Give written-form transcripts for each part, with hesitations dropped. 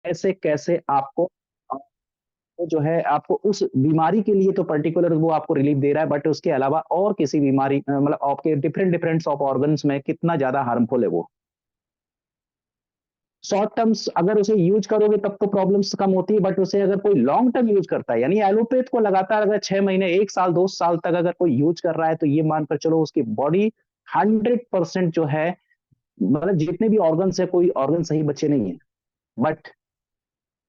कैसे कैसे आपको वो जो है आपको उस बीमारी के लिए तो पर्टिकुलर वो आपको रिलीफ दे रहा है, बट उसके अलावा और किसी बीमारी मतलब आपके डिफरेंट डिफरेंट ऑफ ऑर्गन्स में कितना ज्यादा हार्मफुल है वो। शॉर्ट टर्म्स अगर उसे यूज करोगे तब तो प्रॉब्लम्स कम होती है, बट उसे अगर कोई लॉन्ग टर्म यूज करता है, यानी एलोपैथ को लगातार अगर 6 महीने, 1 साल, 2 साल तक अगर कोई यूज कर रहा है, तो ये मानकर चलो उसकी बॉडी 100% जो है, मतलब जितने भी ऑर्गन्स है कोई ऑर्गन सही बचे नहीं है। बट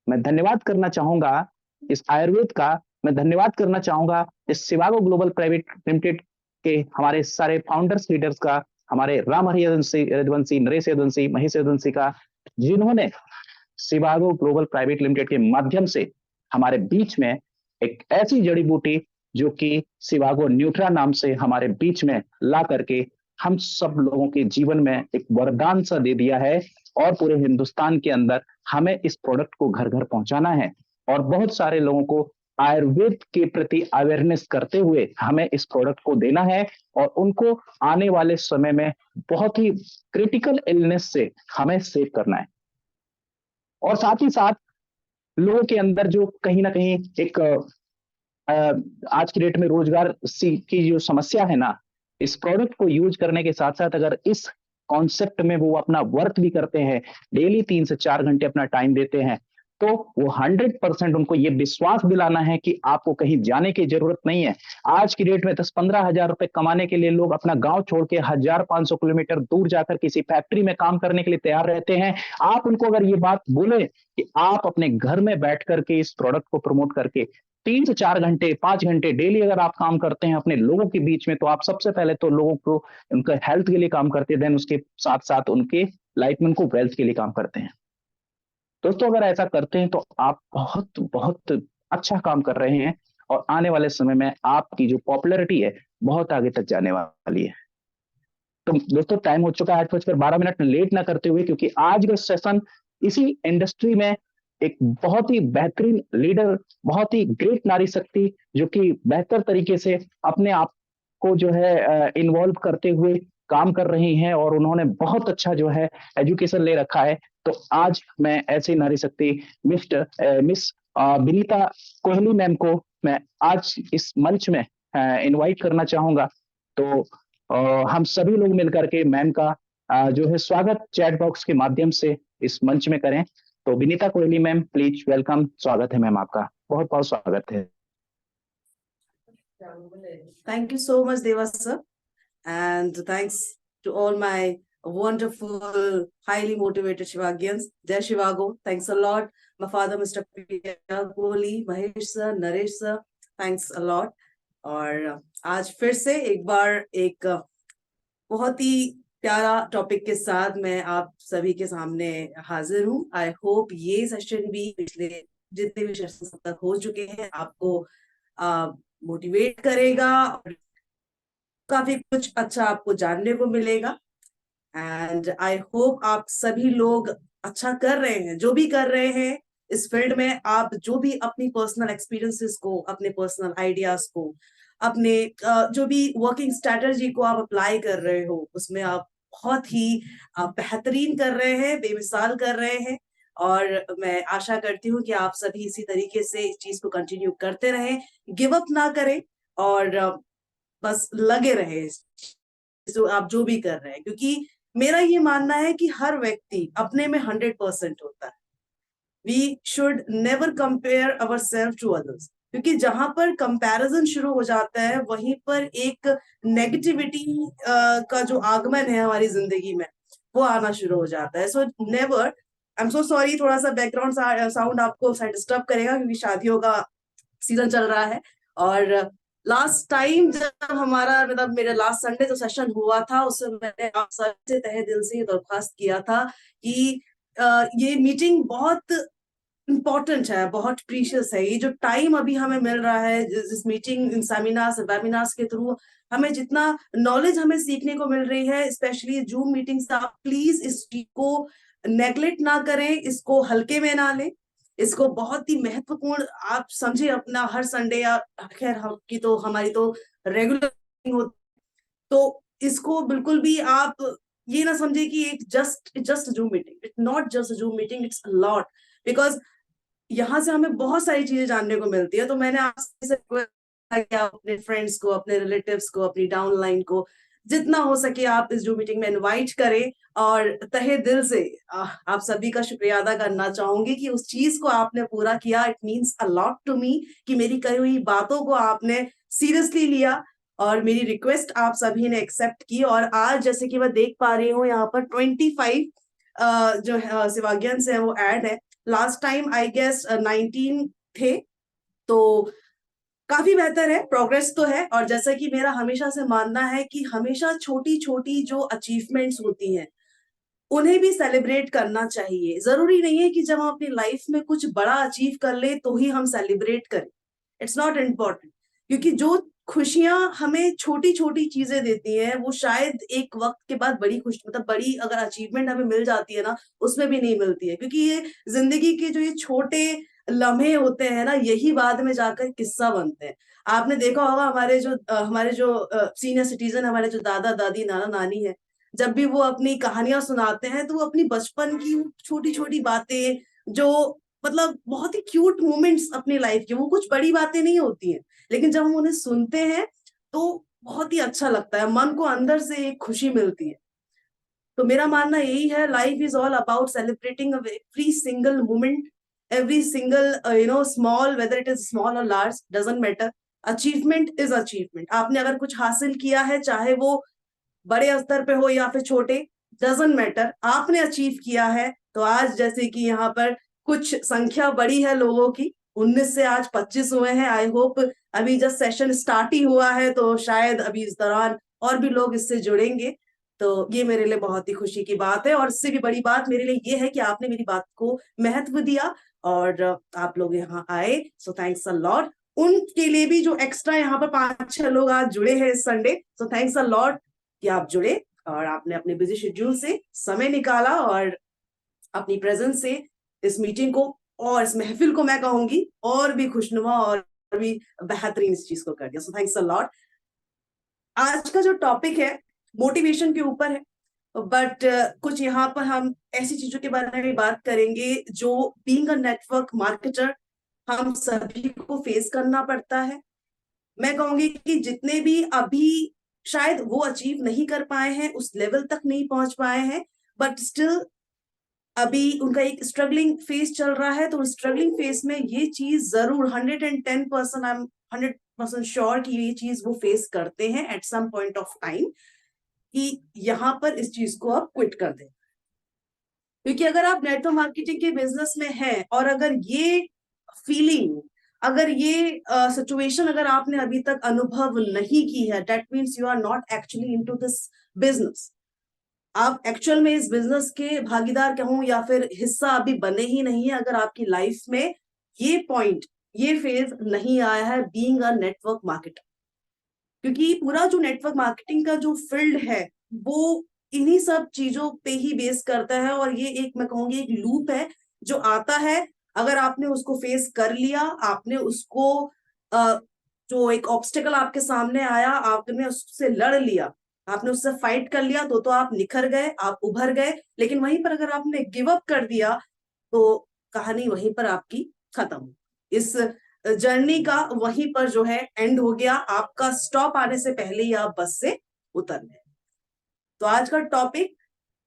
मैं धन्यवाद करना चाहूंगा इस आयुर्वेद का, मैं धन्यवाद करना चाहूंगा इस शिवागो ग्लोबल प्राइवेट लिमिटेड के हमारे सारे फाउंडर्स लीडर्स का, हमारे राम हरि यदुवंशी, नरेश यदुवंशी, महेश यदुवंशी का, जिन्होंने शिवागो ग्लोबल प्राइवेट लिमिटेड के माध्यम से हमारे बीच में एक ऐसी जड़ी बूटी जो कि शिवागो न्यूट्रा नाम से हमारे बीच में ला करके हम सब लोगों के जीवन में एक वरदान सा दे दिया है। और पूरे हिंदुस्तान के अंदर हमें इस प्रोडक्ट को घर घर पहुंचाना है, और बहुत सारे लोगों को आयुर्वेद के प्रति अवेयरनेस करते हुए हमें इस प्रोडक्ट को देना है, और उनको आने वाले समय में बहुत ही क्रिटिकल इलनेस से हमें सेव करना है। और साथ ही साथ लोगों के अंदर जो कहीं ना कहीं एक आज की डेट में रोजगार की जो समस्या है ना, इस प्रोडक्ट को यूज करने के साथ साथ अगर इस कॉन्सेप्ट में वो अपना वर्क भी करते हैं, डेली 3 से 4 घंटे अपना टाइम देते हैं, तो वो 100% उनको ये विश्वास दिलाना है कि आपको कहीं जाने की जरूरत नहीं है। आज की डेट में 10-15 हजार रुपए कमाने के लिए लोग अपना गांव छोड़ के 1,500 किलोमीटर दूर जाकर किसी फैक्ट्री में काम करने के लिए तैयार रहते हैं। आप उनको अगर ये बात बोले कि आप अपने घर में बैठ करके इस प्रोडक्ट को प्रमोट करके 3 से 4 घंटे, 5 घंटे डेली अगर आप काम करते हैं अपने लोगों के बीच में, तो आप सबसे पहले तो लोगों को उनका हेल्थ के लिए काम करते हैं, देन उसके साथ साथ उनके लाइफ में उनको वेल्थ के लिए काम करते हैं। दोस्तों अगर ऐसा करते हैं तो आप बहुत बहुत अच्छा काम कर रहे हैं, और आने वाले समय में आपकी जो पॉपुलैरिटी है बहुत आगे तक जाने वाली है। तो दोस्तों टाइम हो चुका है 8:12, लेट ना करते हुए, क्योंकि आज का सेशन इसी इंडस्ट्री में एक बहुत ही बेहतरीन लीडर, बहुत ही ग्रेट नारी शक्ति जो कि बेहतर तरीके से अपने आप को जो है इन्वॉल्व करते हुए काम कर रही हैं, और उन्होंने बहुत अच्छा जो है एजुकेशन ले रखा है। तो आज मैं ऐसी नारी शक्ति मिस विनीता कोहली मैम को मैं आज इस मंच में इनवाइट करना चाहूंगा। तो हम सभी लोग मिलकर के मैम का जो है स्वागत चैट बॉक्स के माध्यम से इस मंच में करें। तो Vinita Kohli ma'am, please welcome, स्वागत है मैम, आपका बहुत बहुत स्वागत है। Thank you so much, Deva sir, and thanks to all my wonderful, highly motivated Shivagians. Jai Shivago. Thanks a lot. My father, Mr. Priya Kohli, Mahesh sir, Naresh sir. Thanks a lot. और आज फिर से एक बार एक बहुत ही प्यारा topic के साथ मैं आप सभी के सामने हाजिर हूँ। आई होप ये सेशन भी पिछले जितने भी सेशन तक हो चुके हैं आपको मोटिवेट करेगा और काफी कुछ अच्छा आपको जानने को मिलेगा। एंड आई होप आप सभी लोग अच्छा कर रहे हैं, जो भी कर रहे हैं इस फील्ड में। आप जो भी अपनी पर्सनल एक्सपीरियंसेस को, अपने पर्सनल आइडियाज को, अपने जो भी वर्किंग स्ट्रेटजी को आप अप्लाई कर रहे हो, उसमें आप बहुत ही बेहतरीन कर रहे हैं, बेमिसाल कर रहे हैं। और मैं आशा करती हूँ कि आप सभी इसी तरीके से इस चीज को कंटिन्यू करते रहें, गिव अप ना करें, और बस लगे रहे आप जो भी कर रहे हैं। क्योंकि मेरा ये मानना है कि हर व्यक्ति अपने में 100% होता है। We should never compare our self to others, क्योंकि जहां पर कंपैरिजन शुरू हो जाता है वहीं पर एक नेगेटिविटी का जो आगमन है हमारी जिंदगी में वो आना शुरू हो जाता है। So never, I am so sorry, थोड़ा सा बैकग्राउंड साउंड आपको डिस्टर्ब करेगा क्योंकि शादियों का सीजन चल रहा है। और लास्ट टाइम जब हमारा मतलब मेरा लास्ट संडे जो सेशन हुआ था, उसमें मैंने आप सबसे तहे दिल से दरख्वास्त किया था कि ये मीटिंग बहुत इम्पोर्टेंट है, बहुत प्रीशियस है। ये जो टाइम अभी हमें मिल रहा है जिस मीटिंग, सेमिनार्स, वेबिनार्स के थ्रू हमें जितना नॉलेज हमें सीखने को मिल रही है, स्पेशली जूम मीटिंग से, आप प्लीज इस चीज को नेग्लेक्ट ना करें, इसको हल्के में ना लें, इसको बहुत ही महत्वपूर्ण आप समझे अपना हर संडे। या खैर की तो हमारी तो रेगुलर होती, तो इसको बिल्कुल भी आप ये ना समझे कि एक just zoom meeting. It's not just zoom meeting, it's a lot. Because यहाँ से हमें बहुत सारी चीजें जानने को मिलती है। तो मैंने आपसे request किया कि आप अपने फ्रेंड्स को, अपने रिलेटिव्स को, अपनी डाउनलाइन को जितना हो सके आप इस जूम मीटिंग में इनवाइट करें। और तहे दिल से आप सभी का शुक्रिया अदा करना चाहूंगी कि उस चीज को आपने पूरा किया। It means a lot to me कि मेरी कही हुई बातों को आपने सीरियसली लिया और मेरी रिक्वेस्ट आप सभी ने एक्सेप्ट की। और आज जैसे कि मैं देख पा रही हूँ यहाँ पर 25 जो शिवाज्ञान्स है वो ऐड है। लास्ट टाइम आई गेस 19 थे। तो काफी बेहतर है, प्रोग्रेस तो है। और जैसा कि मेरा हमेशा से मानना है कि हमेशा छोटी छोटी जो अचीवमेंट्स होती हैं उन्हें भी सेलिब्रेट करना चाहिए। जरूरी नहीं है कि जब हम अपनी लाइफ में कुछ बड़ा अचीव कर ले तो ही हम सेलिब्रेट करें। इट्स नॉट इम्पोर्टेंट, क्योंकि जो खुशियां हमें छोटी छोटी चीजें देती हैं वो शायद एक वक्त के बाद बड़ी खुशी, मतलब बड़ी अगर अचीवमेंट हमें मिल जाती है ना, उसमें भी नहीं मिलती है। क्योंकि ये जिंदगी के जो ये छोटे लम्हे होते हैं ना, यही बाद में जाकर किस्सा बनते हैं। आपने देखा होगा हमारे जो सीनियर सिटीजन, हमारे जो दादा दादी नाना नानी है, जब भी वो अपनी कहानियां सुनाते हैं तो वो अपनी बचपन की छोटी छोटी बातें, जो मतलब बहुत ही क्यूट मोमेंट्स अपनी लाइफ के, वो कुछ बड़ी बातें नहीं होती हैं, लेकिन जब हम उन्हें सुनते हैं तो बहुत ही अच्छा लगता है, मन को अंदर से एक खुशी मिलती है। तो मेरा मानना यही है, life is all about celebrating every single moment, every single small, whether it is small और large, doesn't matter. Achievement is achievement. आपने अगर कुछ हासिल किया है, चाहे वो बड़े स्तर पे हो या फिर छोटे, डजंट मैटर, आपने अचीव किया है। तो आज जैसे कि यहाँ पर कुछ संख्या बड़ी है लोगों की, 19 से आज 25 हुए हैं। आई होप अभी जब सेशन स्टार्ट ही हुआ है तो शायद अभी इस दौरान और भी लोग इससे जुड़ेंगे। तो ये मेरे लिए बहुत ही खुशी की बात है। और इससे भी बड़ी बात मेरे लिए ये है कि आपने मेरी बात को महत्व दिया और आप लोग यहाँ आए, सो थैंक्स अ लॉट। उनके लिए भी जो एक्स्ट्रा यहाँ पर 5-6 लोग आज जुड़े हैं इस Sunday, so thanks a lot कि आप जुड़े और आपने अपने बिजी शेड्यूल से समय निकाला और अपनी प्रेजेंस से इस मीटिंग को और इस महफिल को मैं कहूंगी और भी खुशनुमा और भी बेहतरीन इस चीज को कर दिया। So thanks a lot. आज का जो टॉपिक है मोटिवेशन के ऊपर है, बट कुछ यहाँ पर हम ऐसी चीजों के बारे में बात करेंगे जो बीइंग अ नेटवर्क मार्केटर हम सभी को फेस करना पड़ता है। मैं कहूंगी कि जितने भी अभी शायद वो अचीव नहीं कर पाए हैं, उस लेवल तक नहीं पहुंच पाए हैं, बट स्टिल अभी उनका एक स्ट्रगलिंग फेज चल रहा है। तो स्ट्रगलिंग फेज में ये चीज जरूर 110%, आई एम 100% श्योर कि ये चीज वो फेस करते हैं at some point of time, कि यहाँ पर इस चीज को आप क्विट कर दें। क्योंकि अगर आप नेटवर्क मार्केटिंग के बिजनेस में हैं और अगर ये फीलिंग, अगर ये सिचुएशन अगर आपने अभी तक अनुभव नहीं की है, that means you are not actually into this business. आप एक्चुअल में इस बिजनेस के भागीदार कहूं या फिर हिस्सा अभी बने ही नहीं है, अगर आपकी लाइफ में ये पॉइंट, ये फेज नहीं आया है बीइंग अ नेटवर्क मार्केटर। क्योंकि पूरा जो नेटवर्क मार्केटिंग का जो फील्ड है वो इन्हीं सब चीजों पे ही बेस करता है। और ये एक, मैं कहूंगी, एक लूप है जो आता है। अगर आपने उसको फेस कर लिया, आपने उसको जो एक ऑब्स्टेकल आपके सामने आया, आपने उससे लड़ लिया, आपने उससे फाइट कर लिया, तो आप निखर गए, आप उभर गए। लेकिन वहीं पर अगर आपने गिव अप कर दिया तो कहानी वहीं पर आपकी खत्म। इस जर्नी का वहीं पर जो है एंड हो गया, आपका स्टॉप आने से पहले ही आप बस से उतर गए। तो आज का टॉपिक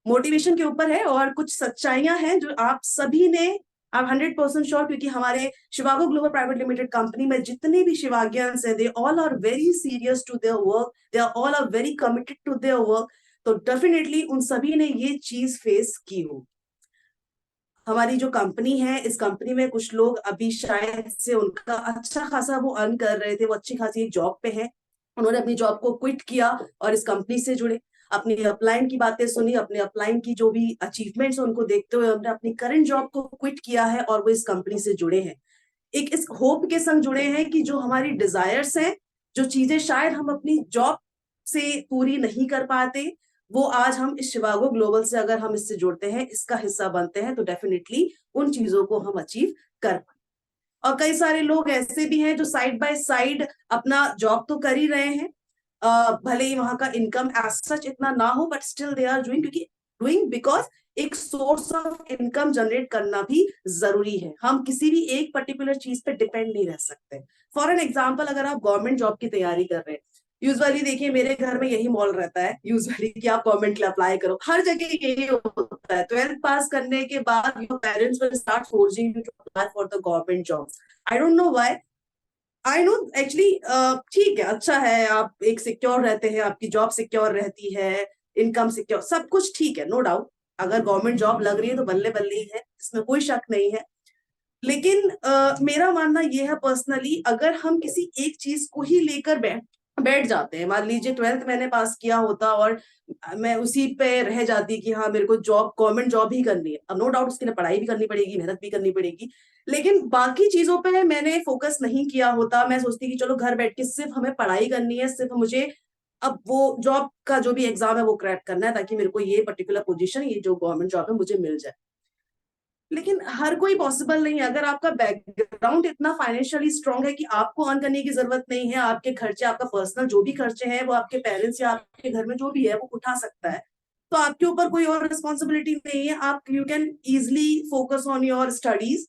मोटिवेशन के ऊपर है और कुछ सच्चाइयां हैं जो आप सभी ने, आप 100% श्योर, क्योंकि हमारे Shivago global private limited company में जितने भी शिवागियंस है, they all are very serious to their work, they are all are very committed to their work. तो डेफिनेटली उन सभी ने ये चीज फेस की हो। हमारी जो कंपनी है, इस कंपनी में कुछ लोग अभी शायद से उनका अच्छा खासा वो अर्न कर रहे थे, वो अच्छी खासी एक जॉब पे है, उन्होंने अपनी जॉब को क्विट किया और इस कंपनी से जुड़े, अपनी अपलाइन की बातें सुनी, अपने अपलाइन की जो भी अचीवमेंट्स उनको देखते हुए उन्होंने अपनी करंट जॉब को क्विट किया है और वो इस कंपनी से जुड़े हैं। एक इस होप के संग जुड़े हैं कि जो हमारी डिजायर्स हैं, जो चीजें शायद हम अपनी जॉब से पूरी नहीं कर पाते, वो आज हम इस शिवागो ग्लोबल से अगर हम इससे जुड़ते हैं, इसका हिस्सा बनते हैं, तो डेफिनेटली उन चीजों को हम अचीव कर पाए। और कई सारे लोग ऐसे भी हैं जो साइड बाय साइड अपना जॉब तो कर ही रहे हैं, भले ही वहां का इनकम एज सच इतना ना हो, but still they are doing, क्योंकि डूइंग बिकॉज एक सोर्स ऑफ इनकम जनरेट करना भी जरूरी है। हम किसी भी एक पर्टिकुलर चीज पे डिपेंड नहीं रह सकते। फॉर एन एग्जाम्पल, अगर आप गवर्नमेंट जॉब की तैयारी कर रहे हैं, यूजुअली देखिए मेरे घर में यही मॉल रहता है यूजुअली कि आप गवर्नमेंट के लिए अप्लाई करो, हर जगह यही होता है। 12th पास करने के बाद your parents will start forcing you to apply for the government jobs. I don't know why. I know actually ठीक है, अच्छा है, आप एक सिक्योर रहते हैं, आपकी जॉब सिक्योर रहती है, इनकम सिक्योर, सब कुछ ठीक है, नो डाउट। अगर गवर्नमेंट जॉब लग रही है तो बल्ले बल्ले ही है, इसमें कोई शक नहीं है। लेकिन मेरा मानना यह है पर्सनली, अगर हम किसी एक चीज को ही लेकर बैठ बैठ जाते हैं, मान लीजिए 12th मैंने पास किया होता और मैं उसी पे रह जाती कि हाँ मेरे को जॉब, गवर्नमेंट जॉब ही करनी है, अब नो डाउट उसके लिए पढ़ाई भी करनी पड़ेगी, मेहनत भी करनी पड़ेगी, लेकिन बाकी चीजों पे मैंने फोकस नहीं किया होता। मैं सोचती कि चलो घर बैठ के सिर्फ हमें पढ़ाई करनी है, सिर्फ मुझे अब वो जॉब का जो भी एग्जाम है वो क्रैक करना है, ताकि मेरे को ये पर्टिकुलर पोजीशन, ये जो गवर्नमेंट जॉब है मुझे मिल जाए। लेकिन हर कोई पॉसिबल नहीं है। अगर आपका बैकग्राउंड इतना फाइनेंशियली स्ट्रांग है कि आपको अर्न करने की जरूरत नहीं है, आपके खर्चे, आपका पर्सनल जो भी खर्चे हैं वो आपके पेरेंट्स या आपके घर में जो भी है वो उठा सकता है, तो आपके ऊपर कोई और रिस्पॉन्सिबिलिटी नहीं है। आप you can easily focus on your studies,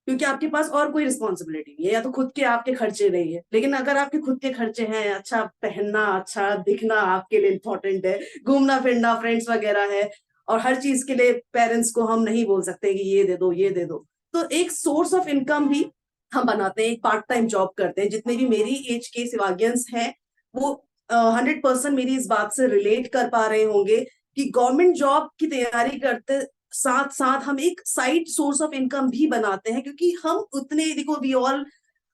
क्योंकि आपके पास और कोई रिस्पॉन्सिबिलिटी नहीं है, या तो खुद के आपके खर्चे नहीं है। लेकिन अगर आपके खुद के खर्चे हैं, अच्छा पहनना, अच्छा दिखना आपके लिए इंपॉर्टेंट है, घूमना फिरना, फ्रेंड्स वगैरह है, और हर चीज के लिए पेरेंट्स को हम नहीं बोल सकते कि ये दे दो ये दे दो, तो एक सोर्स ऑफ इनकम भी हम बनाते हैं, एक पार्ट टाइम जॉब करते हैं। जितने भी मेरी एज के शिवागियंस हैं वो 100% मेरी इस बात से रिलेट कर पा रहे होंगे कि गवर्नमेंट जॉब की तैयारी करते साथ साथ हम एक साइड सोर्स ऑफ इनकम भी बनाते हैं, क्योंकि हम उतने, देखो we all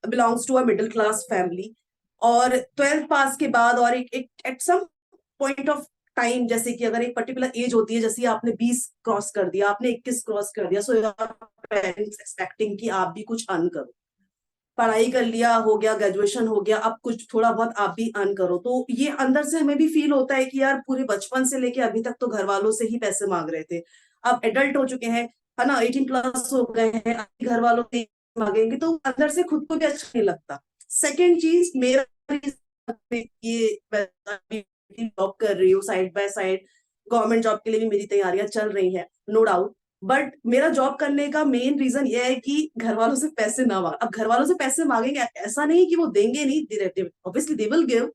belongs to a middle class family, और 12th पास के बाद और एक at some point of time, जैसे कि अगर एक पर्टिकुलर एज होती है, जैसे आपने 20 क्रॉस कर दिया, आपने 21 क्रॉस कर दिया, सो पेरेंट्स एक्सपेक्टिंग कि आप भी कुछ अर्न करो। पढ़ाई कर लिया, हो गया, ग्रेजुएशन हो गया, अब कुछ थोड़ा बहुत आप भी अर्न करो, तो ये अंदर से हमें भी फील होता है कि यार पूरे बचपन से लेके अभी तक तो घर वालों से ही पैसे मांग रहे थे, अब एडल्ट हो चुके हैं, है ना, 18 प्लस हो गए हैं, अभी घर वालों से मांगेंगे तो अंदर से खुद को भी अच्छा नहीं लगता। सेकेंड चीज मेरा, ये जॉब कर रही हूँ side by side, government job के लिए भी मेरी तैयारियां चल रही हैं, नो डाउट। बट मेरा जॉब करने का मेन रीजन ये है कि घर वालों से पैसे ना मांग, अब घर वालों से पैसे मांगेंगे, ऐसा नहीं कि वो देंगे नहीं, ऑब्वियसली दे विल गिव,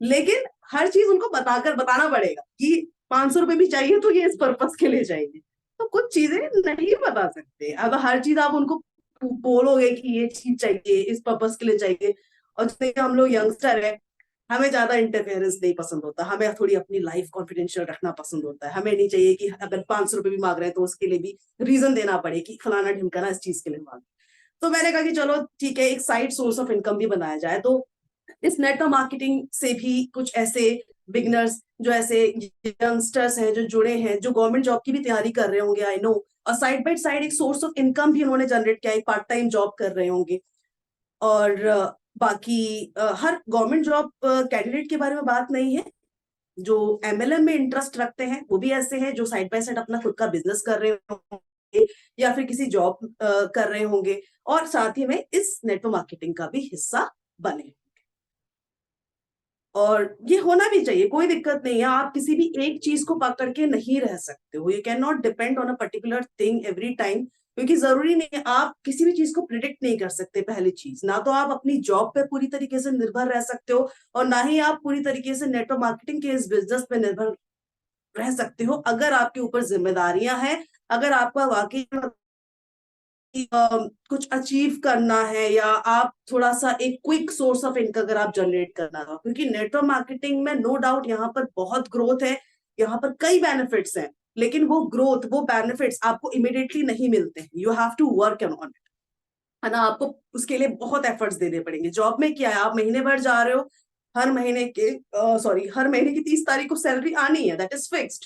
लेकिन हर चीज उनको बताकर बताना पड़ेगा कि 500 रुपए भी चाहिए तो ये इस पर्पस के लिए चाहिए, तो कुछ चीजें नहीं बता सकते। अब हर चीज आप उनको बोलोगे कि ये चीज चाहिए, इस पर्पस के लिए चाहिए, और जैसे हम लोग यंगस्टर है, हमें ज्यादा इंटरफेरेंस नहीं पसंद होता, हमें थोड़ी अपनी लाइफ कॉन्फिडेंशियल रखना पसंद होता है। हमें नहीं चाहिए कि अगर 500 रुपए भी मांग रहे हैं तो उसके लिए भी रीजन देना पड़े कि फलाना ढिमकाना इस चीज के लिए मांग। तो मैंने कहा कि चलो ठीक है, एक साइड सोर्स ऑफ इनकम भी बनाया जाए। तो इस नेटवर्क मार्केटिंग से भी कुछ ऐसे बिगनर्स, जो ऐसे यंगस्टर्स हैं जो जुड़े हैं, जो गवर्नमेंट जॉब की भी तैयारी कर रहे होंगे, आई नो, और साइड बाय साइड एक सोर्स ऑफ इनकम भी उन्होंने जनरेट किया, एक पार्ट टाइम जॉब कर रहे होंगे। और बाकी हर गवर्नमेंट जॉब कैंडिडेट के बारे में बात नहीं है, जो एमएलएम में इंटरेस्ट रखते हैं वो भी ऐसे हैं जो साइड बाय साइड अपना खुद का बिजनेस कर रहे होंगे, या फिर किसी जॉब कर रहे होंगे, और साथ ही में इस नेटवर्क मार्केटिंग का भी हिस्सा बने। और ये होना भी चाहिए, कोई दिक्कत नहीं है, आप किसी भी एक चीज को पकड़ के नहीं रह सकते हो, you can not depend on a particular thing every time, क्योंकि जरूरी नहीं है, आप किसी भी चीज को प्रिडिक्ट नहीं कर सकते। पहली चीज, ना तो आप अपनी जॉब पे पूरी तरीके से निर्भर रह सकते हो, और ना ही आप पूरी तरीके से नेटवर्क मार्केटिंग के इस बिजनेस पे निर्भर रह सकते हो। अगर आपके ऊपर जिम्मेदारियां हैं, अगर आपका वाकई कुछ अचीव करना है, या आप थोड़ा सा एक क्विक सोर्स ऑफ इनकम अगर आप जनरेट करना हो, क्योंकि नेटवर्क मार्केटिंग में नो डाउट यहाँ पर बहुत ग्रोथ है, यहाँ पर कई बेनिफिट्स हैं, लेकिन वो ग्रोथ, वो बेनिफिट्स आपको इमिडिएटली नहीं मिलते हैं, you have to work on it, है ना, आपको उसके लिए बहुत एफर्ट्स देने पड़ेंगे। जॉब में क्या है, आप महीने भर जा रहे हो, हर महीने के सॉरी हर महीने की 30 तारीख को सैलरी आनी है, दैट इज फिक्स्ड,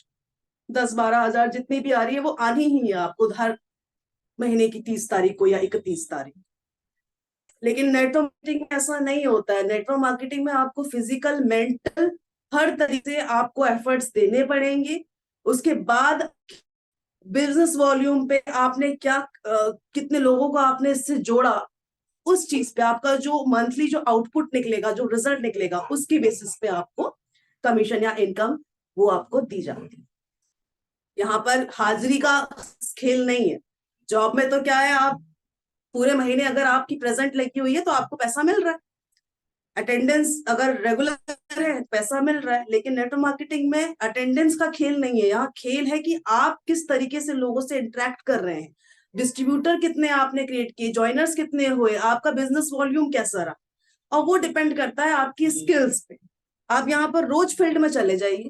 10-12 हजार जितनी भी आ रही है वो आनी ही है आपको हर महीने की 30 तारीख को या 31 तारीख। लेकिन नेटवर्क मार्केटिंग में ऐसा नहीं होता है, नेटवर्क मार्केटिंग में आपको फिजिकल, मेंटल, हर तरीके से आपको एफर्ट्स देने पड़ेंगे। उसके बाद बिजनेस वॉल्यूम पे आपने क्या कितने लोगों को आपने इससे जोड़ा, उस चीज पे आपका जो मंथली जो आउटपुट निकलेगा, जो रिजल्ट निकलेगा, उसकी बेसिस पे आपको कमीशन या इनकम वो आपको दी जाती है। यहाँ पर हाजिरी का खेल नहीं है। जॉब में तो क्या है, आप पूरे महीने अगर आपकी प्रेजेंट लगी हुई है तो आपको पैसा मिल रहा है, अटेंडेंस अगर रेगुलर है पैसा मिल रहा है। लेकिन नेटवर्क मार्केटिंग में अटेंडेंस का खेल नहीं है, यहाँ खेल है कि आप किस तरीके से लोगों से इंटरेक्ट कर रहे हैं, डिस्ट्रीब्यूटर कितने आपने क्रिएट किए, ज्वाइनर्स कितने हुए, आपका बिजनेस वॉल्यूम कैसा रहा, और वो डिपेंड करता है आपकी स्किल्स पे। आप यहाँ पर रोज फील्ड में चले जाइए,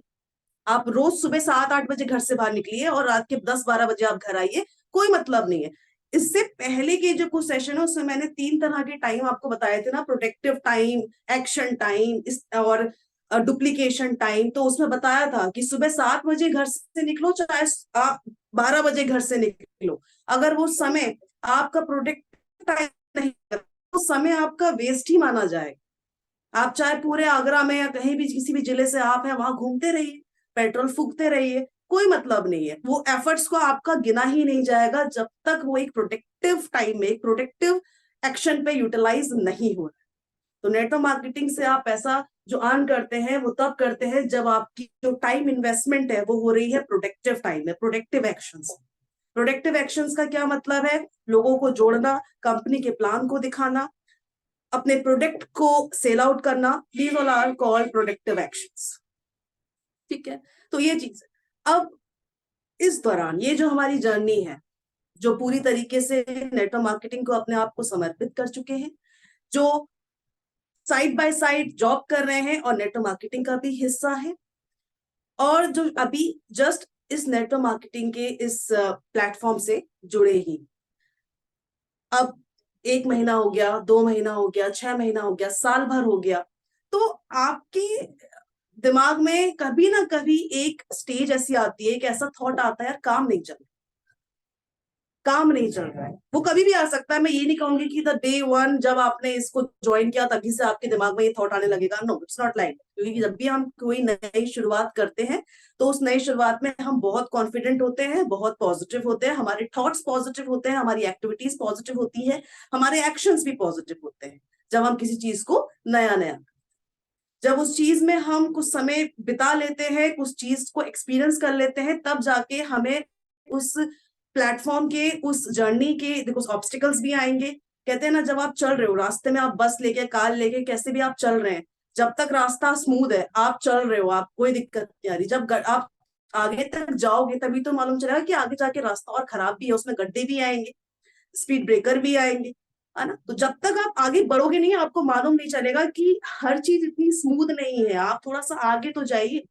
आप रोज सुबह 7-8 बजे घर से बाहर निकलिए और रात के 10-12 बजे आप घर आइए, कोई मतलब नहीं है। इससे पहले के जो कुछ सेशन है उसमें मैंने 3 तरह के टाइम आपको बताए थे ना, प्रोटेक्टिव टाइम, एक्शन टाइम और डुप्लीकेशन टाइम। तो उसमें बताया था कि सुबह 7 बजे घर से निकलो, चाहे आप 12 बजे घर से निकलो, अगर वो समय आपका प्रोटेक्टिव टाइम नहीं है, तो समय आपका वेस्ट ही माना जाएगा। आप चाहे पूरे आगरा में या कहीं भी किसी भी जिले से आप हैं वहां घूमते रहिए, पेट्रोल फूकते रहिए, कोई मतलब नहीं है। वो एफर्ट्स को आपका गिना ही नहीं जाएगा जब तक वो एक प्रोटेक्टिव टाइम में, एक प्रोटेक्टिव एक्शन पे यूटिलाइज नहीं हो रहा। तो नेटवर्क मार्केटिंग से आप पैसा जो अर्न करते हैं वो तब करते हैं जब आपकी जो टाइम इन्वेस्टमेंट है वो हो रही है प्रोटेक्टिव टाइम में, प्रोटेक्टिव एक्शंस। प्रोटेक्टिव एक्शंस का क्या मतलब है? लोगों को जोड़ना, कंपनी के प्लान को दिखाना, अपने प्रोडक्ट को सेल आउट करना, these all are called productive actions. ठीक है, तो ये चीज है। अब इस दौरान ये जो हमारी जर्नी है, जो पूरी तरीके से नेटवर्क मार्केटिंग को अपने आप को समर्पित कर चुके हैं, जो साइड बाय साइड जॉब कर रहे हैं और नेटवर्क मार्केटिंग का भी हिस्सा है, और जो अभी जस्ट इस नेटवर्क मार्केटिंग के इस प्लेटफॉर्म से जुड़े ही, अब 1 महीना हो गया, 2 महीना हो गया, 6 महीना हो गया, साल भर हो गया, तो आपके दिमाग में कभी ना कभी एक स्टेज ऐसी आती है, एक ऐसा थॉट आता है, यार काम नहीं चल रहा, काम नहीं चल रहा है। वो कभी भी आ सकता है, मैं ये नहीं कहूंगी कि द डे वन जब आपने इसको ज्वाइन किया तभी से आपके दिमाग में ये थॉट आने लगेगा, नो इट्स नॉट लाइक। क्योंकि जब भी हम कोई नई शुरुआत करते हैं तो उस नई शुरुआत में हम बहुत कॉन्फिडेंट होते हैं, बहुत पॉजिटिव होते हैं, हमारे थॉट्स पॉजिटिव होते हैं, हमारी एक्टिविटीज पॉजिटिव होती है, हमारे एक्शंस भी पॉजिटिव होते हैं। जब हम किसी चीज को नया नया, जब उस चीज में हम कुछ समय बिता लेते हैं, कुछ चीज को एक्सपीरियंस कर लेते हैं, तब जाके हमें उस प्लेटफॉर्म के, उस जर्नी के, देखो ऑब्स्टिकल्स भी आएंगे। कहते हैं ना, जब आप चल रहे हो रास्ते में, आप बस लेके, कार लेके, कैसे भी आप चल रहे हैं, जब तक रास्ता स्मूथ है, आप चल रहे हो, आप कोई दिक्कत नहीं आ रही। जब आप आगे तक जाओगे तभी तो मालूम चलेगा कि आगे जाके रास्ता और खराब भी है, उसमें गड्ढे भी आएंगे, स्पीड ब्रेकर भी आएंगे, है ना। तो जब तक आप आगे बढ़ोगे नहीं, आपको मालूम नहीं चलेगा कि हर चीज इतनी स्मूथ नहीं है। आप थोड़ा सा आगे तो जाइए,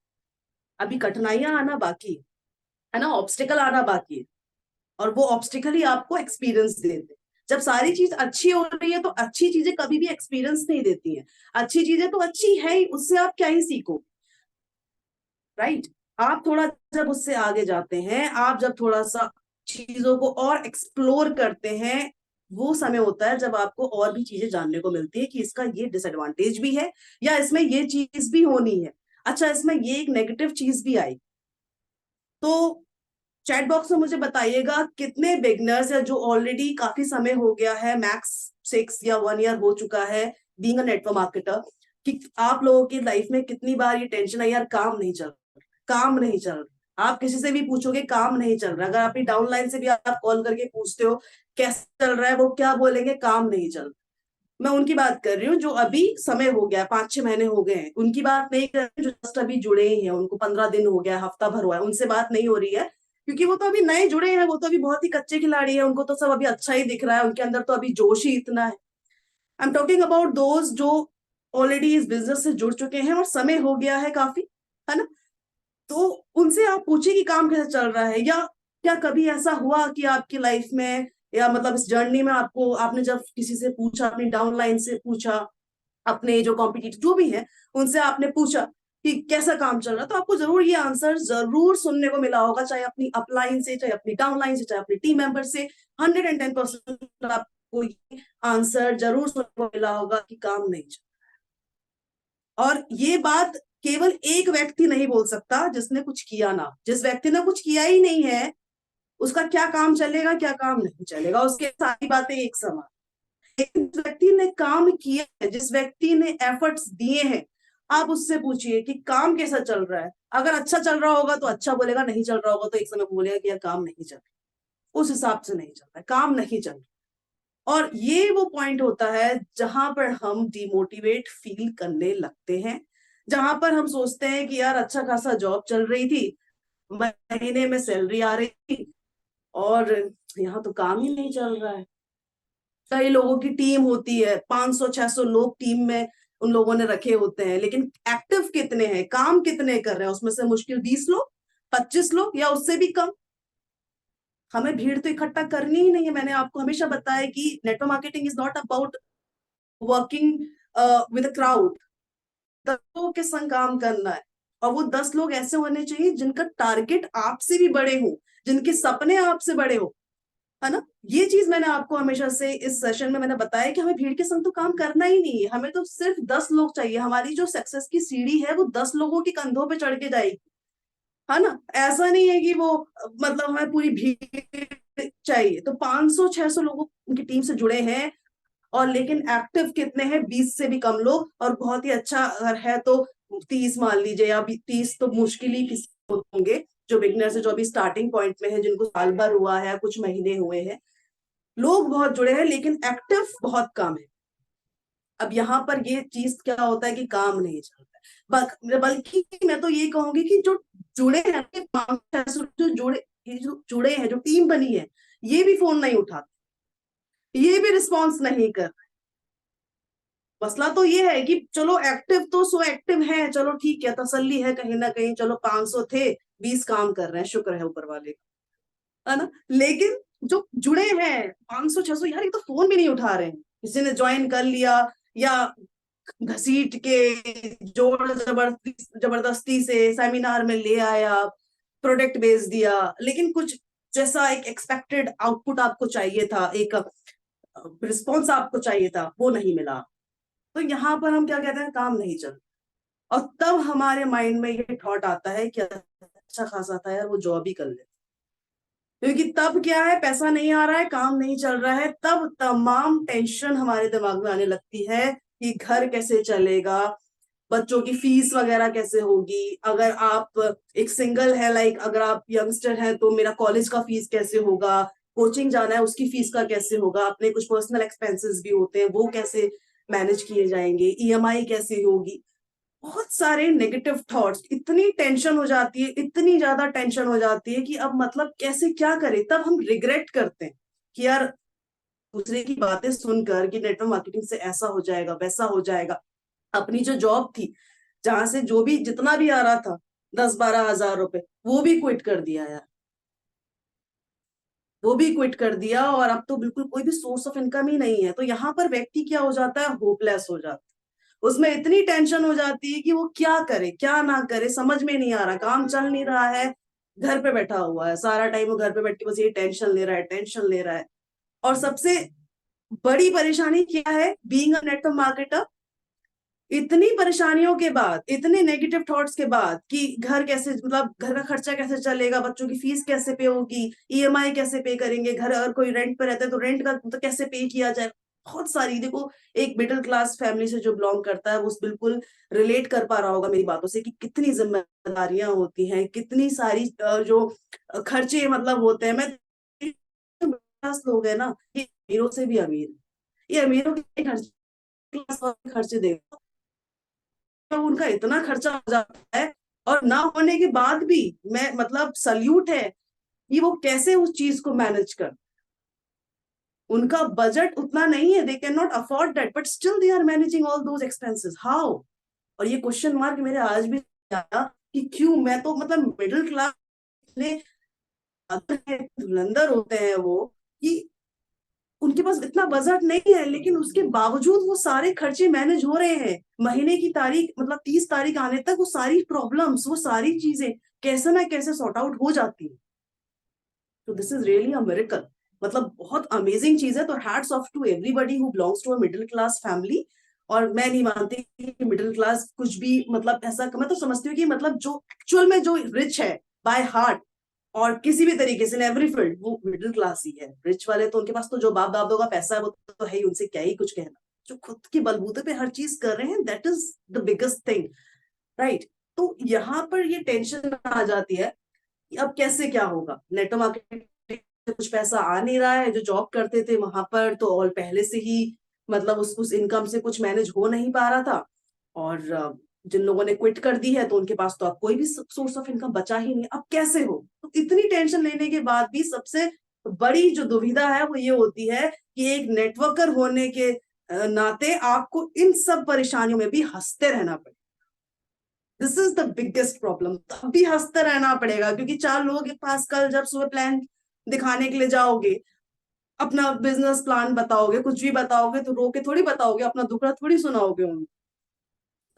अभी कठिनाइयां आना बाकी है ना, ऑब्स्टिकल आना बाकी है, और वो ऑब्स्टिकल ही आपको एक्सपीरियंस देते हैं। जब सारी चीज अच्छी हो रही है तो अच्छी चीजें कभी भी एक्सपीरियंस नहीं देती हैं, अच्छी चीजें तो अच्छी है ही, उससे आप क्या ही सीखो, राइट। आप थोड़ा जब उससे आगे जाते हैं, आप जब थोड़ा सा चीजों को और एक्सप्लोर करते हैं, वो समय होता है जब आपको और भी चीजें जानने को मिलती है कि इसका ये डिसएडवांटेज भी है, या इसमें ये चीज भी होनी है, अच्छा इसमें ये एक नेगेटिव चीज भी आई। तो चैट बॉक्स में मुझे बताइएगा कितने बिगनर्स या जो ऑलरेडी काफी समय हो गया है, मैक्स 6 या 1 ईयर हो चुका है बीइंग अ नेटवर्क मार्केटर, कि आप लोगों की लाइफ में कितनी बार ये टेंशन है, यार काम नहीं चल रहा, काम नहीं चल रहा। आप किसी से भी पूछोगे काम नहीं चल रहा, अगर अपनी डाउनलाइन से भी आप कॉल करके पूछते हो कैसे चल रहा है, वो क्या बोलेंगे, काम नहीं चल रहा। मैं उनकी बात कर रही हूँ जो अभी समय हो गया, 5-6 महीने हो गए हैं, उनकी बात नहीं कर रही, जो जस्ट अभी जुड़े ही हैं, उनको 15 दिन हो गया, हफ्ता भर हुआ है, उनसे बात नहीं हो रही है, क्योंकि वो तो अभी नए जुड़े हैं, वो तो अभी बहुत ही कच्चे खिलाड़ी है, उनको तो सब अभी अच्छा ही दिख रहा है, उनके अंदर तो अभी जोश ही इतना है। I am talking about those जो ऑलरेडी इस बिजनेस से जुड़ चुके हैं और समय हो गया है काफी, है ना। तो उनसे आप पूछिए कि काम कैसे चल रहा है, या क्या कभी ऐसा हुआ कि आपकी लाइफ में, या मतलब इस जर्नी में आपको, आपने जब किसी से पूछा, अपनी डाउनलाइन से पूछा, अपने जो कॉम्पिटिटर जो भी है उनसे आपने पूछा कि कैसा काम चल रहा है, तो आपको जरूर ये आंसर जरूर सुनने को मिला होगा, चाहे अपनी अपलाइन से, चाहे अपनी डाउनलाइन से, चाहे अपनी टीम मेंबर से। 110% आपको ये आंसर जरूर सुनने को मिला होगा कि काम नहीं चल। और ये बात केवल एक व्यक्ति नहीं बोल सकता जिसने कुछ किया ना, जिस व्यक्ति ने कुछ किया ही नहीं है उसका क्या काम चलेगा, क्या काम नहीं चलेगा, उसके सारी बातें एक समान। जिस व्यक्ति ने काम किया है, जिस व्यक्ति ने एफर्ट्स दिए हैं, आप उससे पूछिए कि काम कैसा चल रहा है। अगर अच्छा चल रहा होगा तो अच्छा बोलेगा, नहीं चल रहा होगा तो एक समय बोलेगा कि यार काम नहीं चल रहा, उस हिसाब से नहीं चल रहा है, काम नहीं चल रहा। और ये वो पॉइंट होता है जहां पर हम डिमोटिवेट फील करने लगते हैं, जहां पर हम सोचते हैं कि यार अच्छा खासा जॉब चल रही थी, महीने में सैलरी आ रही थी, और यहाँ तो काम ही नहीं चल रहा है। कई लोगों की टीम होती है, 500-600 लोग टीम में उन लोगों ने रखे होते हैं, लेकिन एक्टिव कितने हैं, काम कितने कर रहे हैं, उसमें से मुश्किल 20 लोग, 25 लोग, या उससे भी कम। हमें भीड़ तो इकट्ठा करनी ही नहीं है। मैंने आपको हमेशा बताया कि network marketing is not about working with crowd. 10 लोगों के संग काम करना है, और वो 10 लोग ऐसे होने चाहिए जिनका टारगेट आपसे भी बड़े हो, जिनके सपने आपसे बड़े हो, है ना। ये चीज मैंने आपको हमेशा से इस सेशन में मैंने बताया कि हमें भीड़ के संग तो काम करना ही नहीं है, हमें तो सिर्फ 10 लोग चाहिए। हमारी जो सक्सेस की सीढ़ी है वो 10 लोगों के कंधों पे चढ़ के जाएगी, है ना। ऐसा नहीं है कि वो मतलब हमें पूरी भीड़ चाहिए। तो 500-600 लोग उनकी टीम से जुड़े हैं, और लेकिन एक्टिव कितने हैं, 20 से भी कम लोग। और बहुत ही अच्छा अगर है तो 30 मान लीजिए, या 30 तो मुश्किल ही किसी को होंगे जो बिगनर्स है, जो अभी स्टार्टिंग पॉइंट में है, जिनको साल भर हुआ है, कुछ महीने हुए हैं। लोग बहुत जुड़े हैं लेकिन एक्टिव बहुत कम है। अब यहाँ पर ये चीज क्या होता है कि काम नहीं चलता है, बल्कि मैं तो ये कहूंगी कि जो जुड़े हैं, जो जुड़े, जो जुड़े हैं, जो टीम बनी है, ये भी फोन नहीं उठाते, ये भी रिस्पॉन्स नहीं कर। मसला तो ये है कि चलो एक्टिव तो सो एक्टिव है, चलो ठीक है, तसल्ली है कहीं ना कहीं, चलो 500 थे, 20 काम कर रहे हैं, शुक्र है ऊपर वाले का, है ना। लेकिन जो जुड़े हैं 500-600, यार ये तो फोन भी नहीं उठा रहे हैं। किसी ने ज्वाइन कर लिया, या घसीट के जोर जबरदस्ती जबरदस्ती से सेमिनार में ले आया, प्रोडक्ट बेच दिया, लेकिन कुछ जैसा एक एक्सपेक्टेड आउटपुट आपको चाहिए था, एक रिस्पॉन्स आपको चाहिए था, वो नहीं मिला। तो यहाँ पर हम क्या कहते हैं, काम नहीं चल। और तब हमारे माइंड में ये थॉट आता है कि अच्छा खासा था यार, वो जॉब ही कर ले। क्योंकि तब क्या है, पैसा नहीं आ रहा है, काम नहीं चल रहा है, तब तमाम टेंशन हमारे दिमाग में आने लगती है कि घर कैसे चलेगा, बच्चों की फीस वगैरह कैसे होगी, अगर आप एक सिंगल है, लाइक अगर आप यंगस्टर हैं तो मेरा कॉलेज का फीस कैसे होगा, कोचिंग जाना है उसकी फीस का कैसे होगा, अपने कुछ पर्सनल एक्सपेंसेस भी होते हैं वो कैसे मैनेज किए जाएंगे, ईएमआई कैसे होगी। बहुत सारे नेगेटिव थॉट्स, इतनी टेंशन हो जाती है, इतनी ज्यादा टेंशन हो जाती है कि अब मतलब कैसे क्या करें। तब हम रिग्रेट करते हैं कि यार दूसरे की बातें सुनकर कि नेटवर्क मार्केटिंग से ऐसा हो जाएगा, वैसा हो जाएगा। अपनी जो जॉब थी, जहां से जो भी जितना भी आ रहा था, 10-12 हजार रुपए, वो भी क्विट कर दिया यार, वो भी क्विट कर दिया, और अब तो बिल्कुल कोई भी सोर्स ऑफ इनकम ही नहीं है। तो यहाँ पर व्यक्ति क्या हो जाता है, होपलेस हो जाता है। उसमें इतनी टेंशन हो जाती है कि वो क्या करे क्या ना करे, समझ में नहीं आ रहा, काम चल नहीं रहा है, घर पे बैठा हुआ है, सारा टाइम वो घर पे बैठ के बस ये टेंशन ले रहा है, टेंशन ले रहा है। और सबसे बड़ी परेशानी क्या है, बीइंग अ नेटवर्क मार्केटर, इतनी परेशानियों के बाद, इतने नेगेटिव थॉट्स के बाद कि घर कैसे, मतलब घर का खर्चा कैसे चलेगा, बच्चों की फीस कैसे पे होगी, ईएमआई कैसे पे करेंगे, घर अगर कोई रेंट पे रहता है तो रेंट का तो कैसे पे किया जाए। बहुत सारी, देखो एक मिडिल क्लास फैमिली से जो बिलोंग करता है वो बिल्कुल रिलेट कर पा रहा होगा मेरी बातों से कि कितनी जिम्मेदारियां होती हैं, कितनी सारी जो खर्चे मतलब होते हैं। मैं लोग है ना, ये अमीरों से भी अमीर है, ये अमीरों के खर्चे देखो, तो उनका इतना खर्चा हो जाता है, और ना होने के बाद भी मैं मतलब सल्यूट है कि वो कैसे उस चीज को मैनेज कर। उनका बजट उतना नहीं है, they can not afford that, but still they are managing all those expenses, how. और ये क्वेश्चन मार्क मेरे आज भी आया कि क्यों, मैं तो मतलब मिडिल क्लास में, धुरंधर होते हैं वो, कि उनके पास इतना बजट नहीं है, लेकिन उसके बावजूद वो सारे खर्चे मैनेज हो रहे हैं। महीने की तारीख मतलब 30 तारीख आने तक वो सारी प्रॉब्लम्स, वो सारी चीजें कैसे ना कैसे सॉर्ट आउट हो जाती है। तो this is really a miracle, मतलब बहुत अमेजिंग चीज है। तो hats off to everybody who belongs to a middle class family. और मैं नहीं मानती कि मिडिल क्लास कुछ भी मतलब ऐसा, मैं तो समझती हूँ कि मतलब जो एक्चुअल में जो रिच है बाय हार्ट और किसी भी तरीके से इन एवरी फील्ड, वो मिडिल क्लास ही है। रिच वाले तो उनके पास तो जो बाप दादों का पैसा है वो तो है ही, उनसे क्या ही कुछ कहना। जो खुद के बलबूते पे हर चीज कर रहे हैं, that is the biggest thing, right. तो यहाँ पर ये टेंशन आ जाती है कि अब कैसे क्या होगा, नेटवर्क मार्केटिंग से कुछ पैसा आ नहीं रहा है, जो जॉब करते थे वहां पर तो और पहले से ही मतलब उस इनकम से कुछ मैनेज हो नहीं पा रहा था, और जिन लोगों ने क्विट कर दी है तो उनके पास तो अब कोई भी सोर्स ऑफ इनकम बचा ही नहीं, अब कैसे हो। तो इतनी टेंशन लेने के बाद भी सबसे बड़ी जो दुविधा है वो ये होती है कि एक नेटवर्कर होने के नाते आपको इन सब परेशानियों में भी हंसते रहना पड़ेगा। This is the biggest problem, तब भी हंसते रहना पड़ेगा, क्योंकि 4 लोगों के पास कल जब सुबह प्लान दिखाने के लिए जाओगे, अपना बिजनेस प्लान बताओगे, कुछ भी बताओगे तो रो के थोड़ी बताओगे, अपना दुखड़ा थोड़ी सुनाओगे उनको,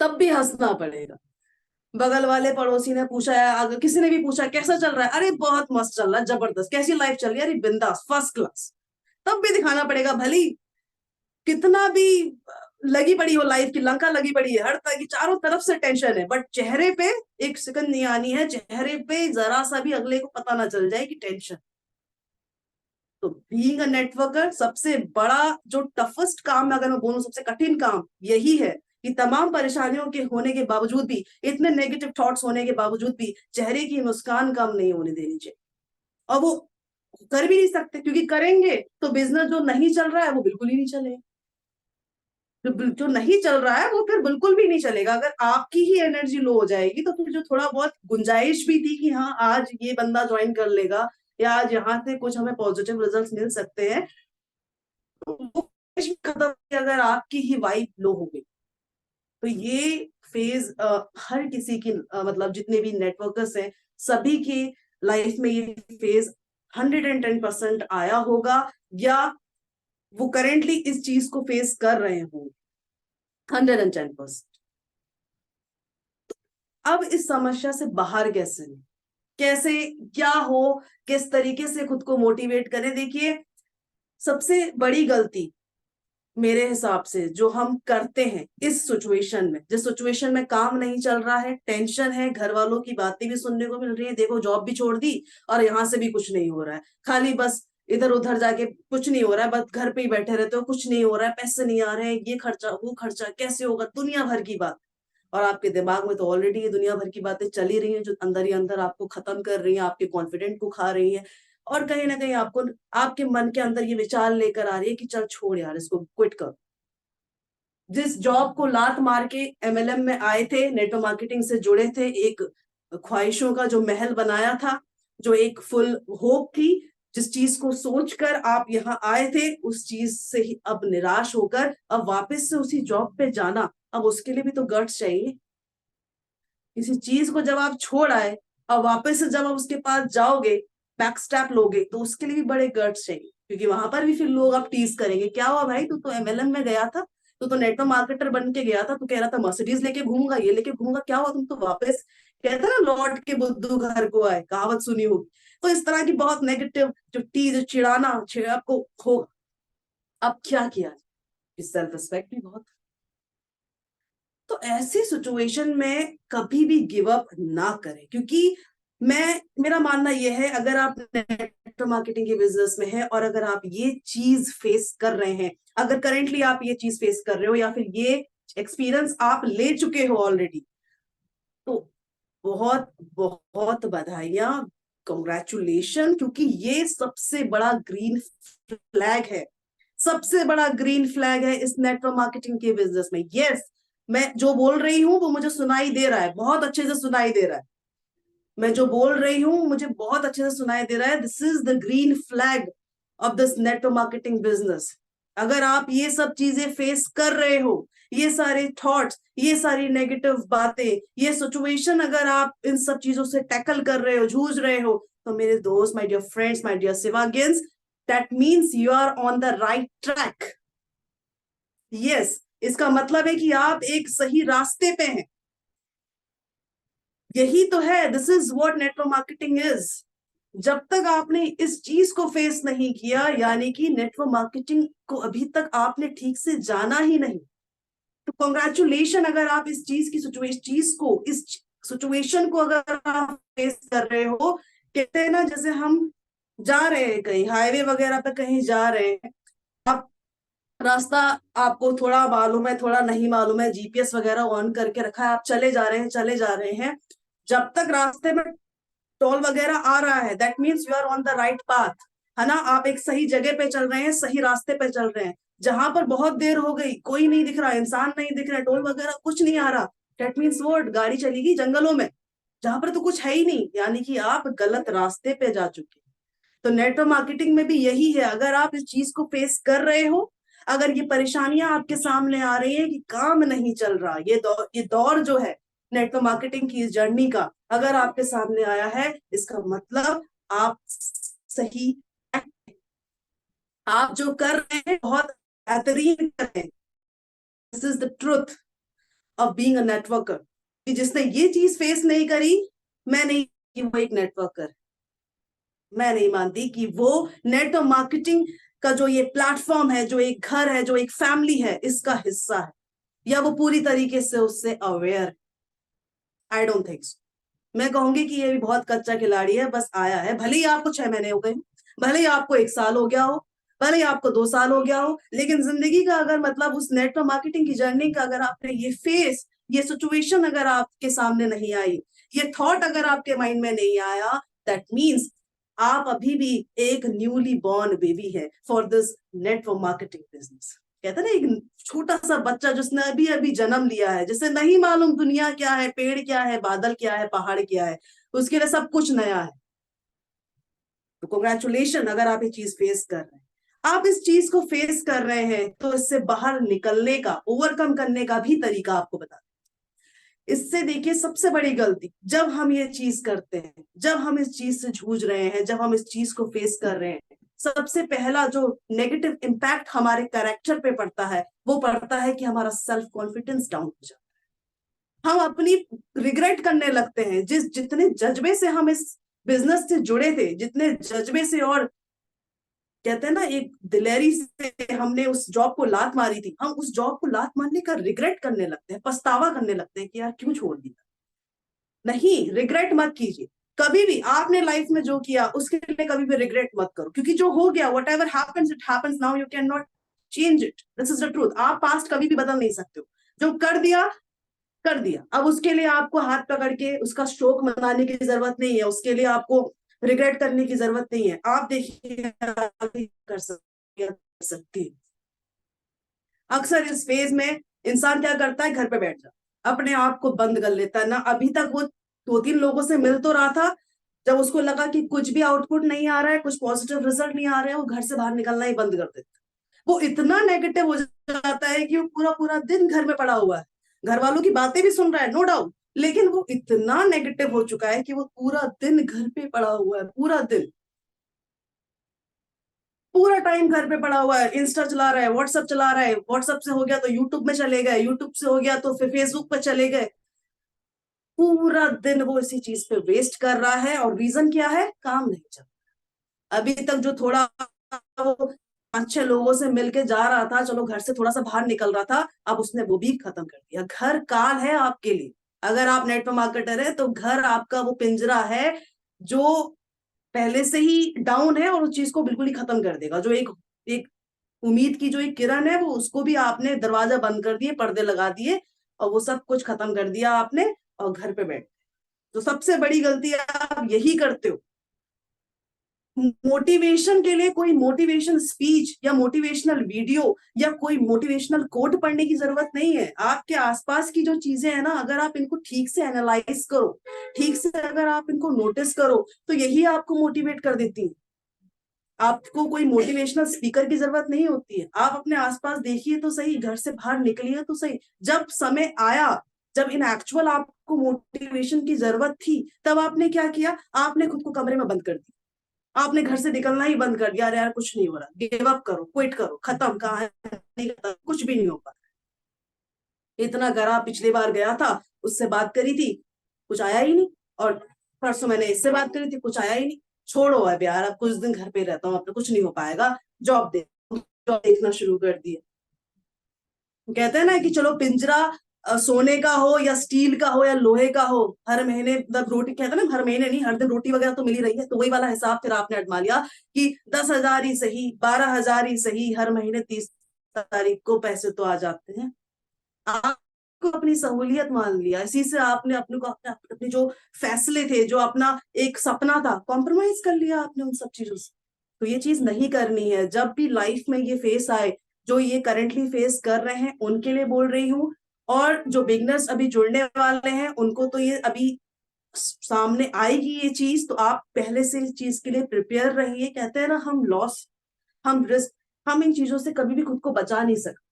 तब भी हंसना पड़ेगा। बगल वाले पड़ोसी ने पूछा है, अगर किसी ने भी पूछा कैसा चल रहा है, अरे बहुत मस्त चल रहा है, जबरदस्त, कैसी लाइफ चल रही है, अरे बिंदास फर्स्ट क्लास, तब भी दिखाना पड़ेगा, भली कितना भी लगी पड़ी हो, लाइफ की लंका लगी पड़ी है, हर तरह की चारों तरफ से टेंशन है, बट चेहरे पे एक सेकंड नहीं आनी है, चेहरे पे जरा सा भी अगले को पता ना चल जाए कि टेंशन। तो बीइंग अ नेटवर्कर सबसे बड़ा जो टफेस्ट काम है, अगर मैं बोलूं सबसे कठिन काम यही है कि तमाम परेशानियों के होने के बावजूद भी, इतने नेगेटिव थॉट्स होने के बावजूद भी चेहरे की मुस्कान कम नहीं होने देनी चाहिए। और वो कर भी नहीं सकते, क्योंकि करेंगे तो बिजनेस जो नहीं चल रहा है वो बिल्कुल ही नहीं चलेगा, जो नहीं चल रहा है वो फिर बिल्कुल भी नहीं चलेगा। अगर आपकी ही एनर्जी लो हो जाएगी तो फिर जो थोड़ा बहुत गुंजाइश भी थी कि हाँ आज ये बंदा ज्वाइन कर लेगा या आज यहाँ से कुछ हमें पॉजिटिव रिजल्ट्स मिल सकते हैं, तो वो गुंजाइश भी खत्म होगी अगर आपकी ही वाइब लो हो गई। तो ये फेज हर किसी की मतलब जितने भी नेटवर्कर्स हैं सभी की लाइफ में ये फेज 110% आया होगा, या वो करेंटली इस चीज को फेस कर रहे होंगे 110%। अब इस समस्या से बाहर कैसे निकलें? कैसे क्या हो, किस तरीके से खुद को मोटिवेट करें। देखिए, सबसे बड़ी गलती मेरे हिसाब से जो हम करते हैं इस सिचुएशन में, जिस सिचुएशन में काम नहीं चल रहा है, टेंशन है, घर वालों की बातें भी सुनने को मिल रही है, देखो जॉब भी छोड़ दी और यहां से भी कुछ नहीं हो रहा है, खाली बस इधर उधर जाके कुछ नहीं हो रहा है, बस घर पे ही बैठे रहते हो, कुछ नहीं हो रहा है, पैसे नहीं आ रहे हैं, ये खर्चा वो खर्चा कैसे होगा, दुनिया भर की बात। और आपके दिमाग में तो ऑलरेडी ये दुनिया भर की बातें चली रही हैं जो अंदर ही अंदर आपको खत्म कर रही हैं, आपके कॉन्फिडेंट को खा रही हैं, और कहीं ना कहीं आपको आपके मन के अंदर ये विचार लेकर आ रही है कि चल छोड़ यार इसको, क्विट कर। जिस जॉब को लात मार के एमएलएम में आए थे, नेटवर्क मार्केटिंग से जुड़े थे, एक ख्वाहिशों का जो महल बनाया था, जो एक फुल होप थी, जिस चीज को सोचकर आप यहाँ आए थे, उस चीज से ही अब निराश होकर अब वापस से उसी जॉब पे जाना, अब उसके लिए भी तो गट्स चाहिए। किसी चीज को जब आप छोड़ आए और वापस से जब आप उसके पास जाओगे, बैक स्टेप लोगे, तो उसके लिए भी बड़े गट्स चाहिए, क्योंकि वहां पर भी फिर लोग आप टीज करेंगे, क्या हुआ भाई, तू तो एमएलएम में गया था, तू तो नेटवर्क मार्केटर बन के गया था, तू कह रहा था मर्सिडीज लेके घूमूंगा, ये लेके घूमूंगा, क्या हुआ, तुम तो वापस कहते ना लौट के बुद्धू घर को आए, कहावत सुनी होगी। तो इस तरह की बहुत नेगेटिव जो टीज चिढ़ाना आपको होगा। अब क्या किया, सेल्फ रिस्पेक्ट भी बहुत। तो ऐसी सिचुएशन में कभी भी गिव अप ना करें, क्योंकि मेरा मानना यह है, अगर आप नेटवर्क मार्केटिंग के बिजनेस में है और अगर आप ये चीज फेस कर रहे हैं, अगर करेंटली आप ये चीज फेस कर रहे हो या फिर ये एक्सपीरियंस आप ले चुके हो ऑलरेडी, तो बहुत बहुत बधाइयां, कंग्रेचुलेशन, क्योंकि ये सबसे बड़ा ग्रीन फ्लैग है, सबसे बड़ा ग्रीन फ्लैग है इस नेटवर्क मार्केटिंग के बिजनेस में। यस, मैं जो बोल रही हूँ वो मुझे सुनाई दे रहा है, बहुत अच्छे से सुनाई दे रहा है, मैं जो बोल रही हूँ मुझे बहुत अच्छे से सुनाई दे रहा है। This is the green flag of this network marketing business. अगर आप ये सब चीजें फेस कर रहे हो, ये सारे थॉट्स, ये सारी नेगेटिव बातें, ये सिचुएशन अगर आप इन सब चीजों से टैकल कर रहे हो, जूझ रहे हो, तो मेरे दोस्त, my dear friends, my dear शिवागियंस, that means you are on the right track. Yes, इसका मतलब है कि आप एक सही रास्ते पे हैं। यही तो है, this is what network marketing is. जब तक आपने इस चीज को फेस नहीं किया, यानी कि नेटवर्क मार्केटिंग को अभी तक आपने ठीक से जाना ही नहीं, तो कॉन्ग्रेचुलेशन, अगर आप इस चीज की इस सिचुएशन को अगर आप फेस कर रहे हो। कहते हैं ना, जैसे हम जा रहे हैं कहीं हाईवे वगैरह पे कहीं जा रहे हैं, आप रास्ता आपको थोड़ा मालूम है, थोड़ा नहीं मालूम है, जीपीएस वगैरह ऑन करके रखा है, आप चले जा रहे हैं, चले जा रहे हैं, जब तक रास्ते में टोल वगैरह आ रहा है, that means you are on the right path, है ना, आप एक सही जगह पे चल रहे हैं, सही रास्ते पे चल रहे हैं। जहां पर बहुत देर हो गई, कोई नहीं दिख रहा, इंसान नहीं दिख रहा, टोल वगैरह कुछ नहीं आ रहा, दैट मीन्स वो गाड़ी चलेगी जंगलों में, जहां पर तो कुछ है ही नहीं, यानी कि आप गलत रास्ते पे जा चुके हैं। तो नेटवर्क मार्केटिंग में भी यही है, अगर आप इस चीज को फेस कर रहे हो, अगर ये परेशानियां आपके सामने आ रही है कि काम नहीं चल रहा, ये दौर जो है नेटवर्क मार्केटिंग की इस जर्नी का अगर आपके सामने आया है, इसका मतलब आप सही, आप जो कर रहे हैं बहुत बेहतरीन कर रहे हैं। This is the truth of being a networker, कि जिसने ये चीज फेस नहीं करी, मैं नहीं कि वो एक नेटवर्कर, मैं नहीं मानती कि वो नेटवर्क मार्केटिंग का जो ये प्लेटफॉर्म है, जो एक घर है, जो एक फैमिली है, इसका हिस्सा है, या वो पूरी तरीके से उससे aware. I don't think so. मैं कहूंगी कि ये भी बहुत कच्चा खिलाड़ी है, बस आया है, भले ही आपको 6 महीने हो गए, भले ही आपको 1 साल हो गया हो, भले ही आपको 2 साल हो गया हो, लेकिन जिंदगी का अगर मतलब उस नेटवर्क मार्केटिंग की जर्नी का अगर आपने ये सिचुएशन अगर आपके सामने नहीं आई, ये थॉट अगर आपके माइंड में नहीं आया, दैट मीन्स आप अभी भी एक न्यूली बॉर्न बेबी है for this network marketing business. कहते ना, एक छोटा सा बच्चा जिसने अभी अभी जन्म लिया है, जिसे नहीं मालूम दुनिया क्या है, पेड़ क्या है, बादल क्या है, पहाड़ क्या है, उसके लिए सब कुछ नया है। तो कॉन्ग्रेचुलेशन, अगर आप ये चीज फेस कर रहे हैं, आप इस चीज को फेस कर रहे हैं, तो इससे बाहर निकलने का, ओवरकम करने का भी तरीका आपको बता। इससे देखिए, सबसे बड़ी गलती जब हम ये चीज करते हैं, जब हम इस चीज से जूझ रहे हैं, जब हम इस चीज को फेस कर रहे हैं, सबसे पहला जो नेगेटिव इम्पैक्ट हमारे कैरेक्टर पे पड़ता है, वो पड़ता है कि हमारा सेल्फ कॉन्फिडेंस डाउन हो जाता है। हम अपनी रिग्रेट करने लगते हैं, जितने जज्बे से हम इस बिजनेस से जुड़े थे, जितने जज्बे से, और कहते हैं ना, एक दिलेरी से हमने उस जॉब को लात मारी थी, हम उस जॉब को लात मारने का रिग्रेट करने लगते हैं, पछतावा करने लगते हैं कि यार क्यों छोड़ दिया। नहीं, रिग्रेट मत कीजिए कभी भी। आपने लाइफ में जो किया उसके लिए कभी भी रिग्रेट मत करो, क्योंकि जो हो गया, what ever happens it happens, now you can not change it, this is the truth. आप पास्ट कभी भी बदल नहीं सकते हो, जो कर दिया कर दिया। अब उसके लिए आपको हाथ पकड़ के उसका शोक मनाने की जरूरत नहीं है, उसके लिए आपको रिग्रेट करने की जरूरत नहीं है। आप देखिए कर सकती है। अक्सर इस फेज में इंसान क्या करता है, घर पे बैठ जाता, अपने आप को बंद कर लेता है ना। अभी तक वो 2-3 लोगों से मिल तो रहा था, जब उसको लगा कि कुछ भी आउटपुट नहीं आ रहा है, कुछ पॉजिटिव रिजल्ट नहीं आ रहे हैं, वो घर से बाहर निकलना ही बंद कर देता। वो इतना नेगेटिव हो जाता है कि वो पूरा पूरा दिन घर में पड़ा हुआ है, घर वालों की बातें भी सुन रहा है, नो डाउट, लेकिन वो इतना नेगेटिव हो चुका है कि वो पूरा दिन घर पे पड़ा हुआ है, पूरा दिन, पूरा टाइम घर पे पड़ा हुआ है, इंस्टा चला रहा है, व्हाट्सएप चला रहा है, व्हाट्सएप से हो गया तो यूट्यूब में चले गए, यूट्यूब से हो गया तो फिर फेसबुक पे चले गए। पूरा दिन वो इसी चीज पे वेस्ट कर रहा है, और रीजन क्या है, काम नहीं चल रहा। अभी तक जो थोड़ा वो 5-6 लोगों से मिलके जा रहा था, चलो घर से थोड़ा सा बाहर निकल रहा था, अब उसने वो भी खत्म कर दिया। घर काल है आपके लिए, अगर आप नेटवर्क मार्केटर है तो घर आपका वो पिंजरा है जो पहले से ही डाउन है, और उस चीज को बिल्कुल ही खत्म कर देगा। जो एक एक उम्मीद की जो एक किरण है, वो उसको भी आपने दरवाजा बंद कर दिए, पर्दे लगा दिए, और वो सब कुछ खत्म कर दिया आपने, और घर पे बैठ। तो सबसे बड़ी गलती आप यही करते हो। मोटिवेशन के लिए कोई मोटिवेशन स्पीच या मोटिवेशनल वीडियो या कोई मोटिवेशनल कोट पढ़ने की जरूरत नहीं है। आपके आसपास की जो चीजें हैं ना, अगर आप इनको ठीक से एनालाइज करो, ठीक से अगर आप इनको नोटिस करो, तो यही आपको मोटिवेट कर देती है। आपको कोई मोटिवेशनल स्पीकर की जरूरत नहीं होती है। आप अपने आसपास देखिए तो सही, घर से बाहर निकलिए तो सही। जब समय आया, जब इन एक्चुअल आपको मोटिवेशन की जरूरत थी, तब आपने क्या किया, आपने खुद को कमरे में बंद कर दिया, आपने घर से निकलना ही बंद कर दिया। अरे यार कुछ नहीं हो रहा, गिव अप करो, क्विट करो, खत्म, कहानी खत्म, कुछ भी नहीं हो पा रहा। इतना गरा पिछली बार गया था, उससे बात करी थी, कुछ आया ही नहीं, और परसों मैंने इससे बात करी थी, कुछ आया ही नहीं। छोड़ो अब यार, अब कुछ दिन घर पे रहता हूँ, अब तो कुछ नहीं हो पाएगा, जॉब देखना शुरू कर दिया। कहते हैं ना कि चलो पिंजरा सोने का हो या स्टील का हो या लोहे का हो, हर महीने मतलब रोटी, कहते हैं ना, हर महीने नहीं, हर दिन रोटी वगैरह तो मिल ही रही है, तो वही वाला हिसाब फिर आपने अजमा लिया कि 10,000 ही सही, 12,000 ही सही, हर महीने 30 तारीख को पैसे तो आ जाते हैं। आपको अपनी सहूलियत मान लिया, इसी से आपने अपने को अपने जो फैसले थे, जो अपना एक सपना था, कॉम्प्रोमाइज कर लिया आपने उन सब चीजों से। तो ये चीज नहीं करनी है। जब भी लाइफ में ये फेस आए, जो ये करेंटली फेस कर रहे हैं उनके लिए बोल रही हूँ, और जो बिगनर्स अभी जुड़ने वाले हैं उनको तो ये अभी सामने आएगी ये चीज, तो आप पहले से इस चीज के लिए प्रिपेयर रहिए। कहते हैं ना, हम लॉस, हम रिस्क, हम इन चीजों से कभी भी खुद को बचा नहीं सकते,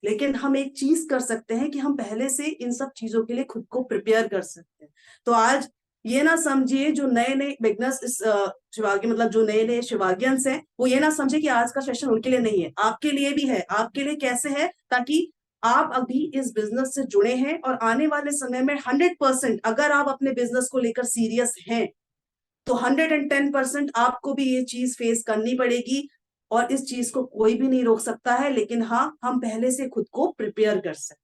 लेकिन हम एक चीज कर सकते हैं कि हम पहले से इन सब चीजों के लिए खुद को प्रिपेयर कर सकते हैं। तो आज ये ना समझिए, जो नए नए बिगनर्स इस शिवागी मतलब जो नए नए शिवागियंस हैं, वो ये ना समझे कि आज का सेशन उनके लिए नहीं है, आपके लिए भी है। आपके लिए कैसे है? ताकि आप अभी इस बिजनेस से जुड़े हैं और आने वाले समय में 100% अगर आप अपने बिजनेस को लेकर सीरियस हैं, तो 110% आपको भी ये चीज फेस करनी पड़ेगी, और इस चीज को कोई भी नहीं रोक सकता है। लेकिन हाँ, हम पहले से खुद को प्रिपेयर कर सकते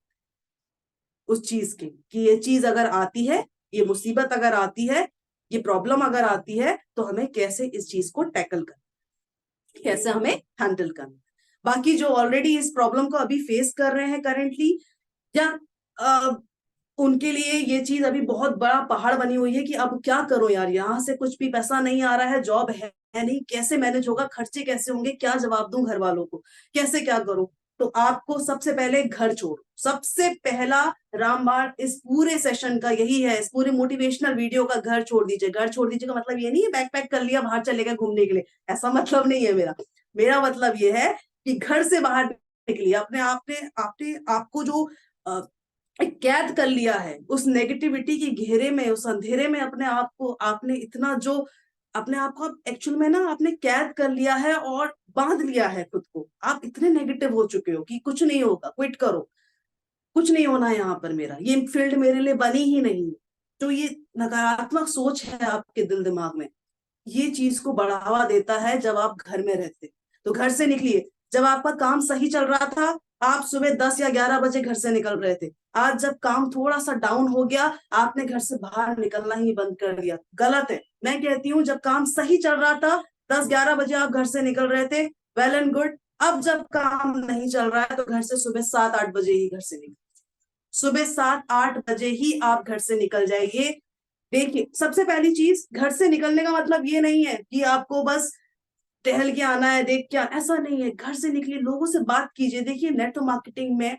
उस चीज के, कि ये चीज अगर आती है, ये मुसीबत अगर आती है, ये प्रॉब्लम अगर आती है, तो हमें कैसे इस चीज को टैकल करना, कैसे हमें हैंडल करना। बाकी जो ऑलरेडी इस प्रॉब्लम को अभी फेस कर रहे हैं करेंटली, या उनके लिए ये चीज अभी बहुत बड़ा पहाड़ बनी हुई है कि अब क्या करो यार, यहाँ से कुछ भी पैसा नहीं आ रहा है, जॉब है नहीं, कैसे मैनेज होगा, खर्चे कैसे होंगे, क्या जवाब दूं घर वालों को, कैसे क्या करूं। तो आपको सबसे पहले घर छोड़ो। सबसे पहला रामबाण इस पूरे सेशन का यही है, इस पूरे मोटिवेशनल वीडियो का, घर छोड़ दीजिए। घर छोड़ दीजिए का मतलब ये नहीं है बैग पैक कर लिया बाहर चले गए घूमने के लिए, ऐसा मतलब नहीं है मेरा। मेरा मतलब ये है कि घर से बाहर निकलिए, अपने आपने आपने आपको जो कैद कर लिया है उस नेगेटिविटी के घेरे में, उस अंधेरे में अपने आप को आपने इतना जो अपने आप को एक्चुअल में ना आपने कैद कर लिया है और बांध लिया है खुद को। आप इतने नेगेटिव हो चुके हो कि कुछ नहीं होगा, क्विट करो, कुछ नहीं होना है यहाँ पर, मेरा ये फील्ड मेरे लिए बनी ही नहीं। तो ये नकारात्मक सोच है आपके दिल दिमाग में, ये चीज को बढ़ावा देता है जब आप घर में रहते। तो घर से निकलिए। जब आपका काम सही चल रहा था, आप सुबह 10 या 11 बजे घर से निकल रहे थे। आज जब काम थोड़ा सा डाउन हो गया, आपने घर से बाहर निकलना ही बंद कर दिया। गलत है। मैं कहती हूँ जब काम सही चल रहा था, 10 11 बजे आप घर से निकल रहे थे, वेल एंड गुड। अब जब काम नहीं चल रहा है, तो घर से सुबह 7 8 बजे ही घर से निकल, सुबह 7 8 बजे ही आप घर से निकल जाइए। देखिए, सबसे पहली चीज, घर से निकलने का मतलब ये नहीं है कि आपको बस टहल के आना है, देख के ऐसा नहीं है। घर से निकलिए, लोगों से बात कीजिए। देखिए, नेटवर्क मार्केटिंग में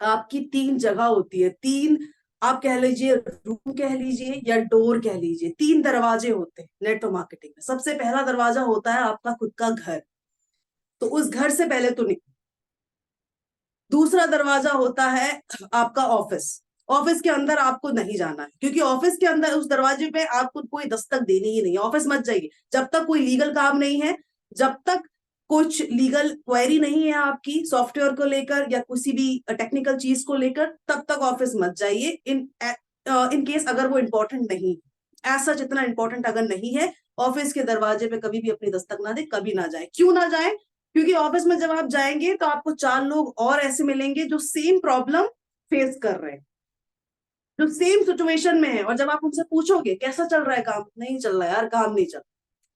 आपकी 3 जगह होती है, तीन, आप कह लीजिए रूम कह लीजिए या डोर कह लीजिए, 3 दरवाजे होते हैं नेटवर्क मार्केटिंग में। सबसे पहला दरवाजा होता है आपका खुद का घर, तो उस घर से पहले तो निकल। दूसरा दरवाजा होता है आपका ऑफिस। ऑफिस के अंदर आपको नहीं जाना है, क्योंकि ऑफिस के अंदर उस दरवाजे पे आपको कोई दस्तक देनी ही नहीं है। ऑफिस मत जाइए जब तक कोई लीगल काम नहीं है, जब तक कुछ लीगल क्वेरी नहीं है आपकी सॉफ्टवेयर को लेकर या किसी भी टेक्निकल चीज को लेकर, तब तक ऑफिस मत जाइए। इन केस अगर वो इंपॉर्टेंट नहीं, ऐसा जितना इंपॉर्टेंट अगर नहीं है, ऑफिस के दरवाजे पे कभी भी अपनी दस्तक ना दे, कभी ना जाए। क्यों ना जाए? क्योंकि ऑफिस में जब आप जाएंगे तो आपको 4 लोग और ऐसे मिलेंगे जो सेम प्रॉब्लम फेस कर रहे हैं, जो सेम सिचुएशन में है। और जब आप उनसे पूछोगे कैसा चल रहा है काम, नहीं चल रहा है यार, काम नहीं चल,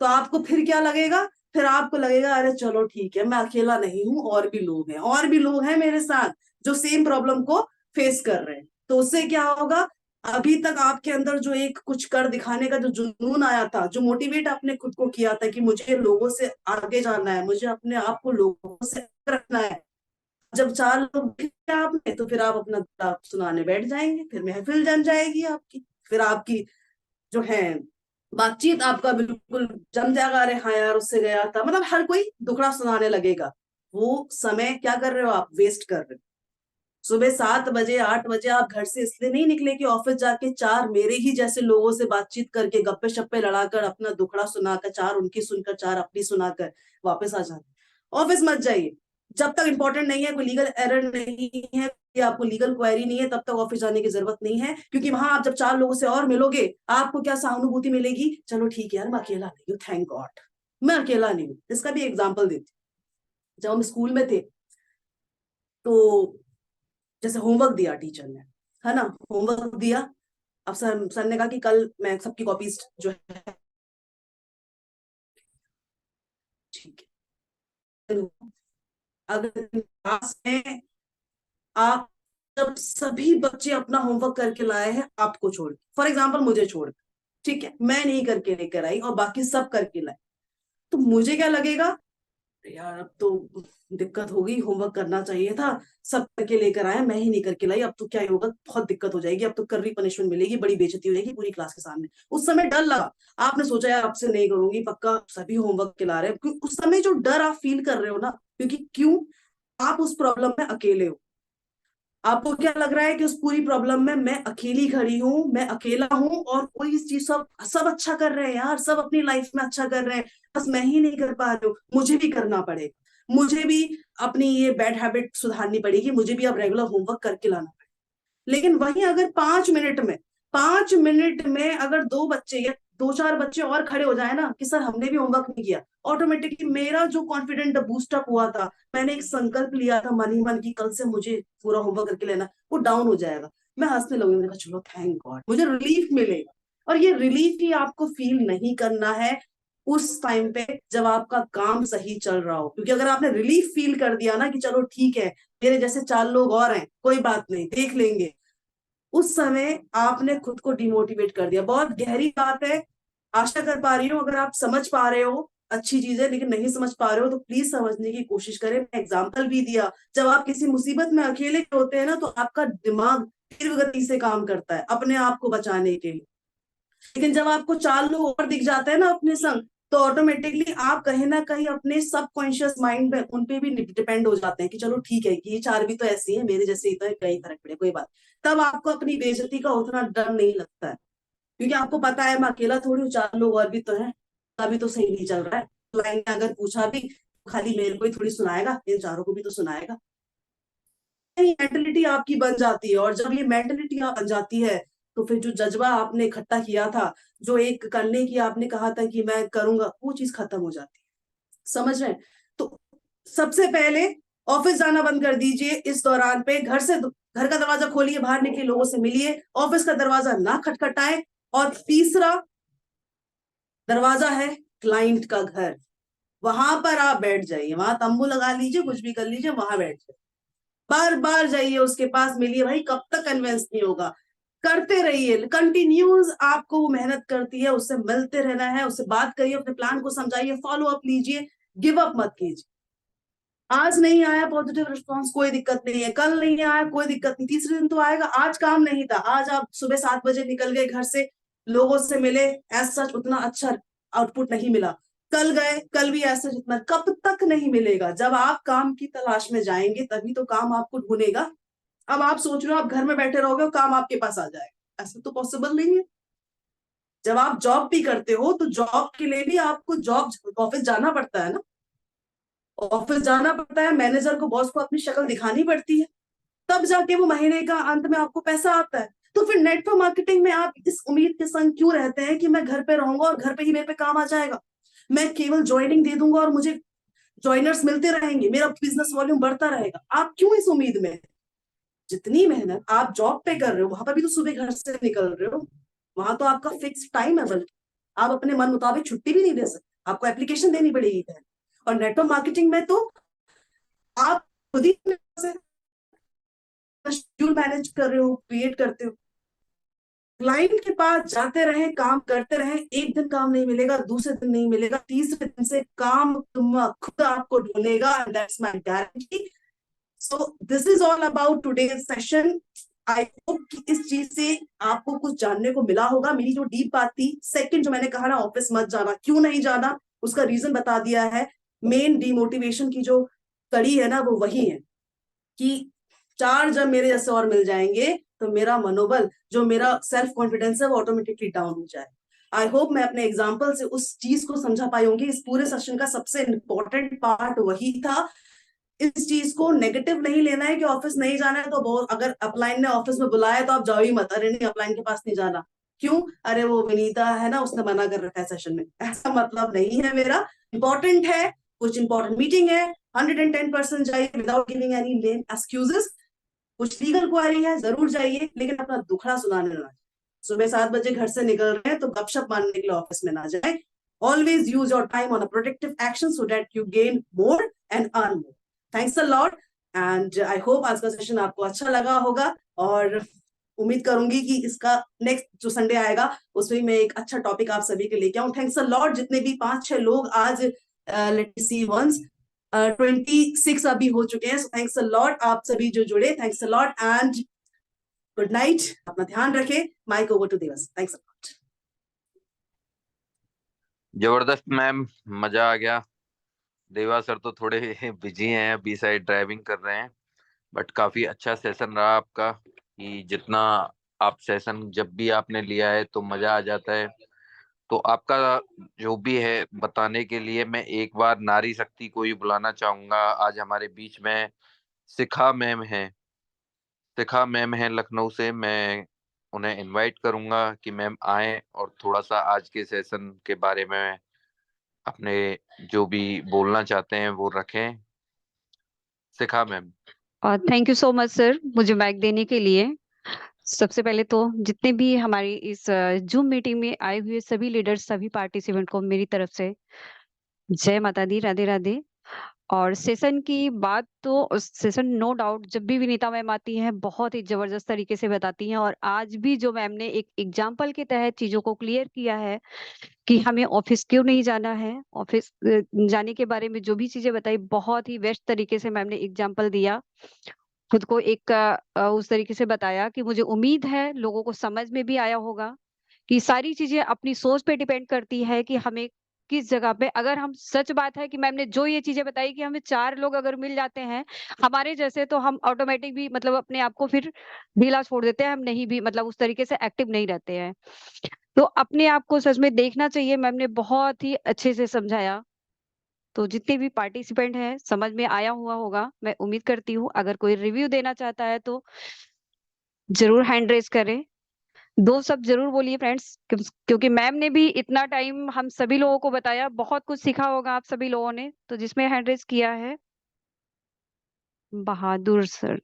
तो आपको फिर क्या लगेगा? फिर आपको लगेगा अरे चलो ठीक है, मैं अकेला नहीं हूं, और भी लोग हैं, और भी लोग हैं मेरे साथ जो सेम प्रॉब्लम को फेस कर रहे हैं। तो उससे क्या होगा? अभी तक आपके अंदर जो एक कुछ कर दिखाने का जो जुनून आया था, जो मोटिवेट आपने खुद को किया था कि मुझे लोगों से आगे जाना है, मुझे अपने आप को लोगों से रखना है, जब 4 लोग दिखे आप में, तो फिर आप अपना आप सुनाने बैठ जाएंगे, फिर महफिल जम जाएगी आपकी, फिर आपकी जो है बातचीत आपका बिल्कुल जम जाएगा। अरे हाँ यार, उससे गया था, मतलब हर कोई दुखड़ा सुनाने लगेगा। वो समय क्या कर रहे हो आप? वेस्ट कर रहे हो। सुबह 7 बजे 8 बजे आप घर से इसलिए नहीं निकले कि ऑफिस जाके 4 मेरे ही जैसे लोगों से बातचीत करके, गप्पे शप्पे लड़ाकर, अपना दुखड़ा सुनाकर, 4 उनकी सुनकर, 4 अपनी सुनाकर वापस आ जाए। ऑफिस मत जाइए जब तक इंपॉर्टेंट नहीं है, कोई लीगल एरर नहीं है या आपको लीगल क्वेरी नहीं है, तब तक ऑफिस जाने की जरूरत नहीं है। क्योंकि वहां आप जब 4 लोगों से और मिलोगे, आपको क्या सहानुभूति मिलेगी? चलो ठीक है यार, मैं अकेला नहीं हूँ, थैंक गॉड मैं अकेला नहीं हूँ। इसका भी एग्जाम्पल देती हूँ। जब हम स्कूल में थे, तो जैसे होमवर्क दिया टीचर ने, है ना, होमवर्क दिया। अब सर ने कहा कि कल मैं सबकी कॉपीज जो है, ठीक है, अगर क्लास में आप जब सभी बच्चे अपना होमवर्क करके लाए हैं आपको छोड़, फॉर एग्जाम्पल मुझे छोड़, ठीक है, मैं नहीं करके लेकर आई और बाकी सब करके लाए, तो मुझे क्या लगेगा, यार अब तो दिक्कत होगी, होमवर्क करना चाहिए था, सब करके लेकर आए, मैं ही नहीं करके लाई, अब तो क्या ही होगा, बहुत दिक्कत हो जाएगी, अब तो कर्री पनिशमेंट मिलेगी, बड़ी बेइज्जती हो जाएगी पूरी क्लास के सामने। उस समय डर लगा, आपने सोचा यार आपसे नहीं करूंगी, पक्का सभी होमवर्क खिला रहे हैं, क्योंकि उस समय जो डर आप फील कर रहे हो ना, क्योंकि क्यों, आप उस प्रॉब्लम में अकेले हो, आपको क्या लग रहा है कि उस पूरी प्रॉब्लम में मैं अकेली खड़ी हूं, मैं अकेला हूं और कोई इस चीज सब सब अच्छा कर रहे हैं यार, सब अपनी लाइफ में अच्छा कर रहे हैं, बस मैं ही नहीं कर पा रही हूँ, मुझे भी करना पड़ेगा, मुझे भी अपनी ये बैड हैबिट सुधारनी पड़ेगी, मुझे भी अब रेगुलर होमवर्क करके लाना पड़ेगा। लेकिन वहीं अगर 5 मिनट में अगर दो बच्चे या दो चार बच्चे और खड़े हो जाए ना कि सर हमने भी होमवर्क नहीं किया, ऑटोमेटिकली मेरा जो कॉन्फिडेंट बूस्टअप हुआ था, मैंने एक संकल्प लिया था मन ही मन की कल से मुझे पूरा होमवर्क करके लेना, वो डाउन हो जाएगा, मैं हंसने लगूंगी, मैंने कहा चलो थैंक गॉड मुझे रिलीफ मिलेगा। और ये रिलीफ ही आपको फील नहीं करना है उस टाइम पे जब आपका काम सही चल रहा हो, क्योंकि अगर आपने रिलीफ फील कर दिया ना कि चलो ठीक है मेरे जैसे 4 लोग और हैं, कोई बात नहीं देख लेंगे, उस समय आपने खुद को डिमोटिवेट कर दिया। बहुत गहरी बात है, आशा कर पा रही हूँ अगर आप समझ पा रहे हो अच्छी चीज है, लेकिन नहीं समझ पा रहे हो तो प्लीज समझने की कोशिश करें। मैं एग्जाम्पल भी दिया, जब आप किसी मुसीबत में अकेले होते हैं ना तो आपका दिमाग तीव्र गति से काम करता है अपने आप को बचाने के लिए, लेकिन जब आपको 4 लोग और दिख जाते हैं ना अपने संग, तो ऑटोमेटिकली आप कहीं ना कहीं अपने सबकॉन्शियस माइंड में उन पे भी डिपेंड हो जाते हैं कि चलो ठीक है कि ये 4 भी तो ऐसी है मेरे जैसे ही, तो कहीं फर्क पड़े कोई बात, तब आपको अपनी बेइज्जती का उतना डर नहीं लगता है, क्योंकि आपको पता है मैं अकेला थोड़ी हूँ, 4 लोग और भी तो हैं, तभी तो सही नहीं चल रहा है, क्लाइंट ने अगर पूछा भी तो खाली मेरे को ही थोड़ी सुनाएगा, इन 4 को भी तो सुनाएगा। मेंटेलिटी आपकी बन जाती है, और जब ये मेंटेलिटी बन जाती है तो फिर जो जज्बा आपने इकट्ठा किया था, जो एक करने की आपने कहा था कि मैं करूंगा, वो चीज खत्म हो जाती है, समझ रहे हैं? तो सबसे पहले ऑफिस जाना बंद कर दीजिए इस दौरान पे, घर का दरवाजा खोलिए, बाहर निकलिए, लोगों से मिलिए, ऑफिस का दरवाजा ना खटखटाए, और तीसरा दरवाजा है क्लाइंट का घर, वहां पर आप बैठ जाइए, वहां तंबू लगा लीजिए, कुछ भी कर लीजिए, वहां बैठ जाइए, बार बार जाइए उसके पास, मिलिए, भाई कब तक कन्विंस नहीं होगा, करते रहिए, कंटिन्यूस आपको वो मेहनत करती है, उससे मिलते रहना है, उससे बात करिए, अपने प्लान को समझाइए, फॉलो अप लीजिए, गिव अप मत कीजिए। आज नहीं आया पॉजिटिव रिस्पॉन्स, कोई दिक्कत नहीं है, कल नहीं आया कोई दिक्कत नहीं, तीसरे दिन तो आएगा, आज काम नहीं था, आज आप सुबह 7 बजे निकल गए घर से, लोगों से मिले, एज सच उतना अच्छा आउटपुट नहीं मिला, कल गए, कल भी ऐसे जितना, कब तक नहीं मिलेगा, जब आप काम की तलाश में जाएंगे तभी तो काम आपको ढूंढेगा। अब आप सोच रहे हो आप घर में बैठे रहोगे और काम आपके पास आ जाएगा, ऐसा तो पॉसिबल नहीं है। जब आप जॉब भी करते हो तो जॉब के लिए भी आपको जॉब ऑफिस जाना पड़ता है ना, ऑफिस जाना पड़ता है, मैनेजर को बॉस को अपनी शक्ल दिखानी पड़ती है, तब जाके वो महीने का अंत में आपको पैसा आता है। तो फिर नेटवर्क मार्केटिंग में आप इस उम्मीद के संग क्यों रहते हैं कि मैं घर पे रहूंगा और घर पे ही मेरे पे काम आ जाएगा, मैं केवल ज्वाइनिंग दे दूंगा और मुझे ज्वाइनर्स मिलते रहेंगे, मेरा बिजनेस वॉल्यूम बढ़ता रहेगा, आप क्यों इस उम्मीद में? जितनी मेहनत आप जॉब पे कर रहे हो वहां पर भी तो सुबह घर से निकल रहे हो, वहां तो आपका फिक्स टाइम है, बल्कि आप अपने मन मुताबिक छुट्टी भी नहीं दे सकते, आपको एप्लीकेशन देनी पड़ेगी घर। और नेटवर्क मार्केटिंग में तो आप खुद ही शेड्यूल मैनेज कर रहे हो, क्रिएट करते हो, क्लाइंट के पास जाते रहे, काम करते रहे, एक दिन काम नहीं मिलेगा, दूसरे दिन नहीं मिलेगा, तीसरे दिन से काम तुम खुद आपको ढूंढेगा, that's my guarantee. So this is all about today's session. I hope कि इस चीज से आपको कुछ जानने को मिला होगा। मेरी जो डीप बात थी, सेकंड जो मैंने कहा ना ऑफिस मत जाना, क्यों नहीं जाना, उसका रीजन बता दिया है। मेन डिमोटिवेशन की जो कड़ी है ना वो वही है कि 4 जब मेरे जैसे और मिल जाएंगे तो मेरा मनोबल, जो मेरा सेल्फ कॉन्फिडेंस है वो ऑटोमेटिकली डाउन हो जाए। आई होप मैं अपने एग्जाम्पल से उस चीज को समझा पाई होंगी। इस पूरे सेशन का सबसे इंपॉर्टेंट पार्ट वही था। इस चीज को नेगेटिव नहीं लेना है कि ऑफिस नहीं जाना है तो अगर अपलाइन ने ऑफिस में बुलाया तो आप जाओ ही मत, अरे नहीं अपलाइन के पास नहीं जाना, क्यों, अरे वो विनीता है ना उसने मना कर रखा है सेशन में, ऐसा मतलब नहीं है मेरा। इंपॉर्टेंट है, कुछ इंपॉर्टेंट मीटिंग है, 110% जाइए विदाउट गिविंग एनी लेम एक्सक्यूजेस। कुछ लीगल क्वारी है जरूर जाइए, लेकिन अपना दुखड़ा सुनाने ना, सुबह 7 बजे घर से निकल रहे हैं तो गपशप मारने के लिए ऑफिस में ना जाए। Always use your time on a productive action so that you gain more and earn more. Thanks a lot and I hope आज का सेशन आपको अच्छा लगा होगा और उम्मीद करूंगी कि इसका नेक्स्ट जो संडे आएगा उसमें मैं एक अच्छा टॉपिक आप सभी के लेके आऊं। थैंक्स अ लॉट जितने भी 5-6 लोग आज लेट मी सी वंस 26 अभी हो चुके हैं। थैंक्स अ लॉट आप सभी जो जुड़े, thanks a lot and good night. अपना ध्यान रखें। माइक ओवर टू दिवस। Thanks a lot. जबरदस्त मैम, मजा आ गया। देवा सर तो थोड़े बिजी हैं, अभी साइड ड्राइविंग कर रहे हैं, बट काफी अच्छा सेशन रहा आपका। कि जितना आप सेशन जब भी आपने लिया है तो मजा आ जाता है। तो आपका जो भी है बताने के लिए मैं एक बार नारी शक्ति को ही बुलाना चाहूंगा। आज हमारे बीच में शिखा मैम है। शिखा मैम है लखनऊ से। मैं उन्हें इनवाइट करूंगा कि मैम आए और थोड़ा सा आज के सेशन के बारे में अपने जो भी बोलना चाहते हैं वो रखें। शिखा मैम। और thank you so much sir मुझे माइक देने के लिए। सबसे पहले तो जितने भी हमारी इस जूम मीटिंग में आए हुए सभी लीडर्स, सभी पार्टिसिपेंट को मेरी तरफ से जय माता दी, राधे राधे। और सेशन की बात तो सेशन नो डाउट जब भी विनीता मैम आती हैं बहुत ही जबरदस्त तरीके से बताती हैं। और आज भी जो मैम ने एक एग्जाम्पल के तहत चीजों को क्लियर किया है कि हमें ऑफिस क्यों नहीं जाना है, ऑफिस जाने के बारे में जो भी चीजें बताई बहुत ही बेस्ट तरीके से मैम ने एग्जाम्पल दिया। खुद को एक उस तरीके से बताया कि मुझे उम्मीद है लोगों को समझ में भी आया होगा कि सारी चीजें अपनी सोच पे डिपेंड करती है कि हमें किस जगह पे, अगर हम सच बात है कि मैम ने जो ये चीजें बताई कि हमें 4 लोग अगर मिल जाते हैं हमारे जैसे तो हम ऑटोमेटिक भी मतलब अपने आप को फिर ढीला छोड़ देते हैं, हम नहीं भी मतलब उस तरीके से एक्टिव नहीं रहते हैं। तो अपने आप को सच में देखना चाहिए। मैम ने बहुत ही अच्छे से समझाया। तो जितने भी पार्टिसिपेंट हैं समझ में आया हुआ होगा मैं उम्मीद करती हूँ। अगर कोई रिव्यू देना चाहता है तो जरूर हैंड रेज करें। दो सब जरूर बोलिए फ्रेंड्स, क्योंकि मैम ने भी इतना टाइम हम सभी लोगों को बताया, बहुत कुछ सीखा होगा आप सभी लोगों ने। तो जिसमें हैंड रेज किया है बहादुर सर।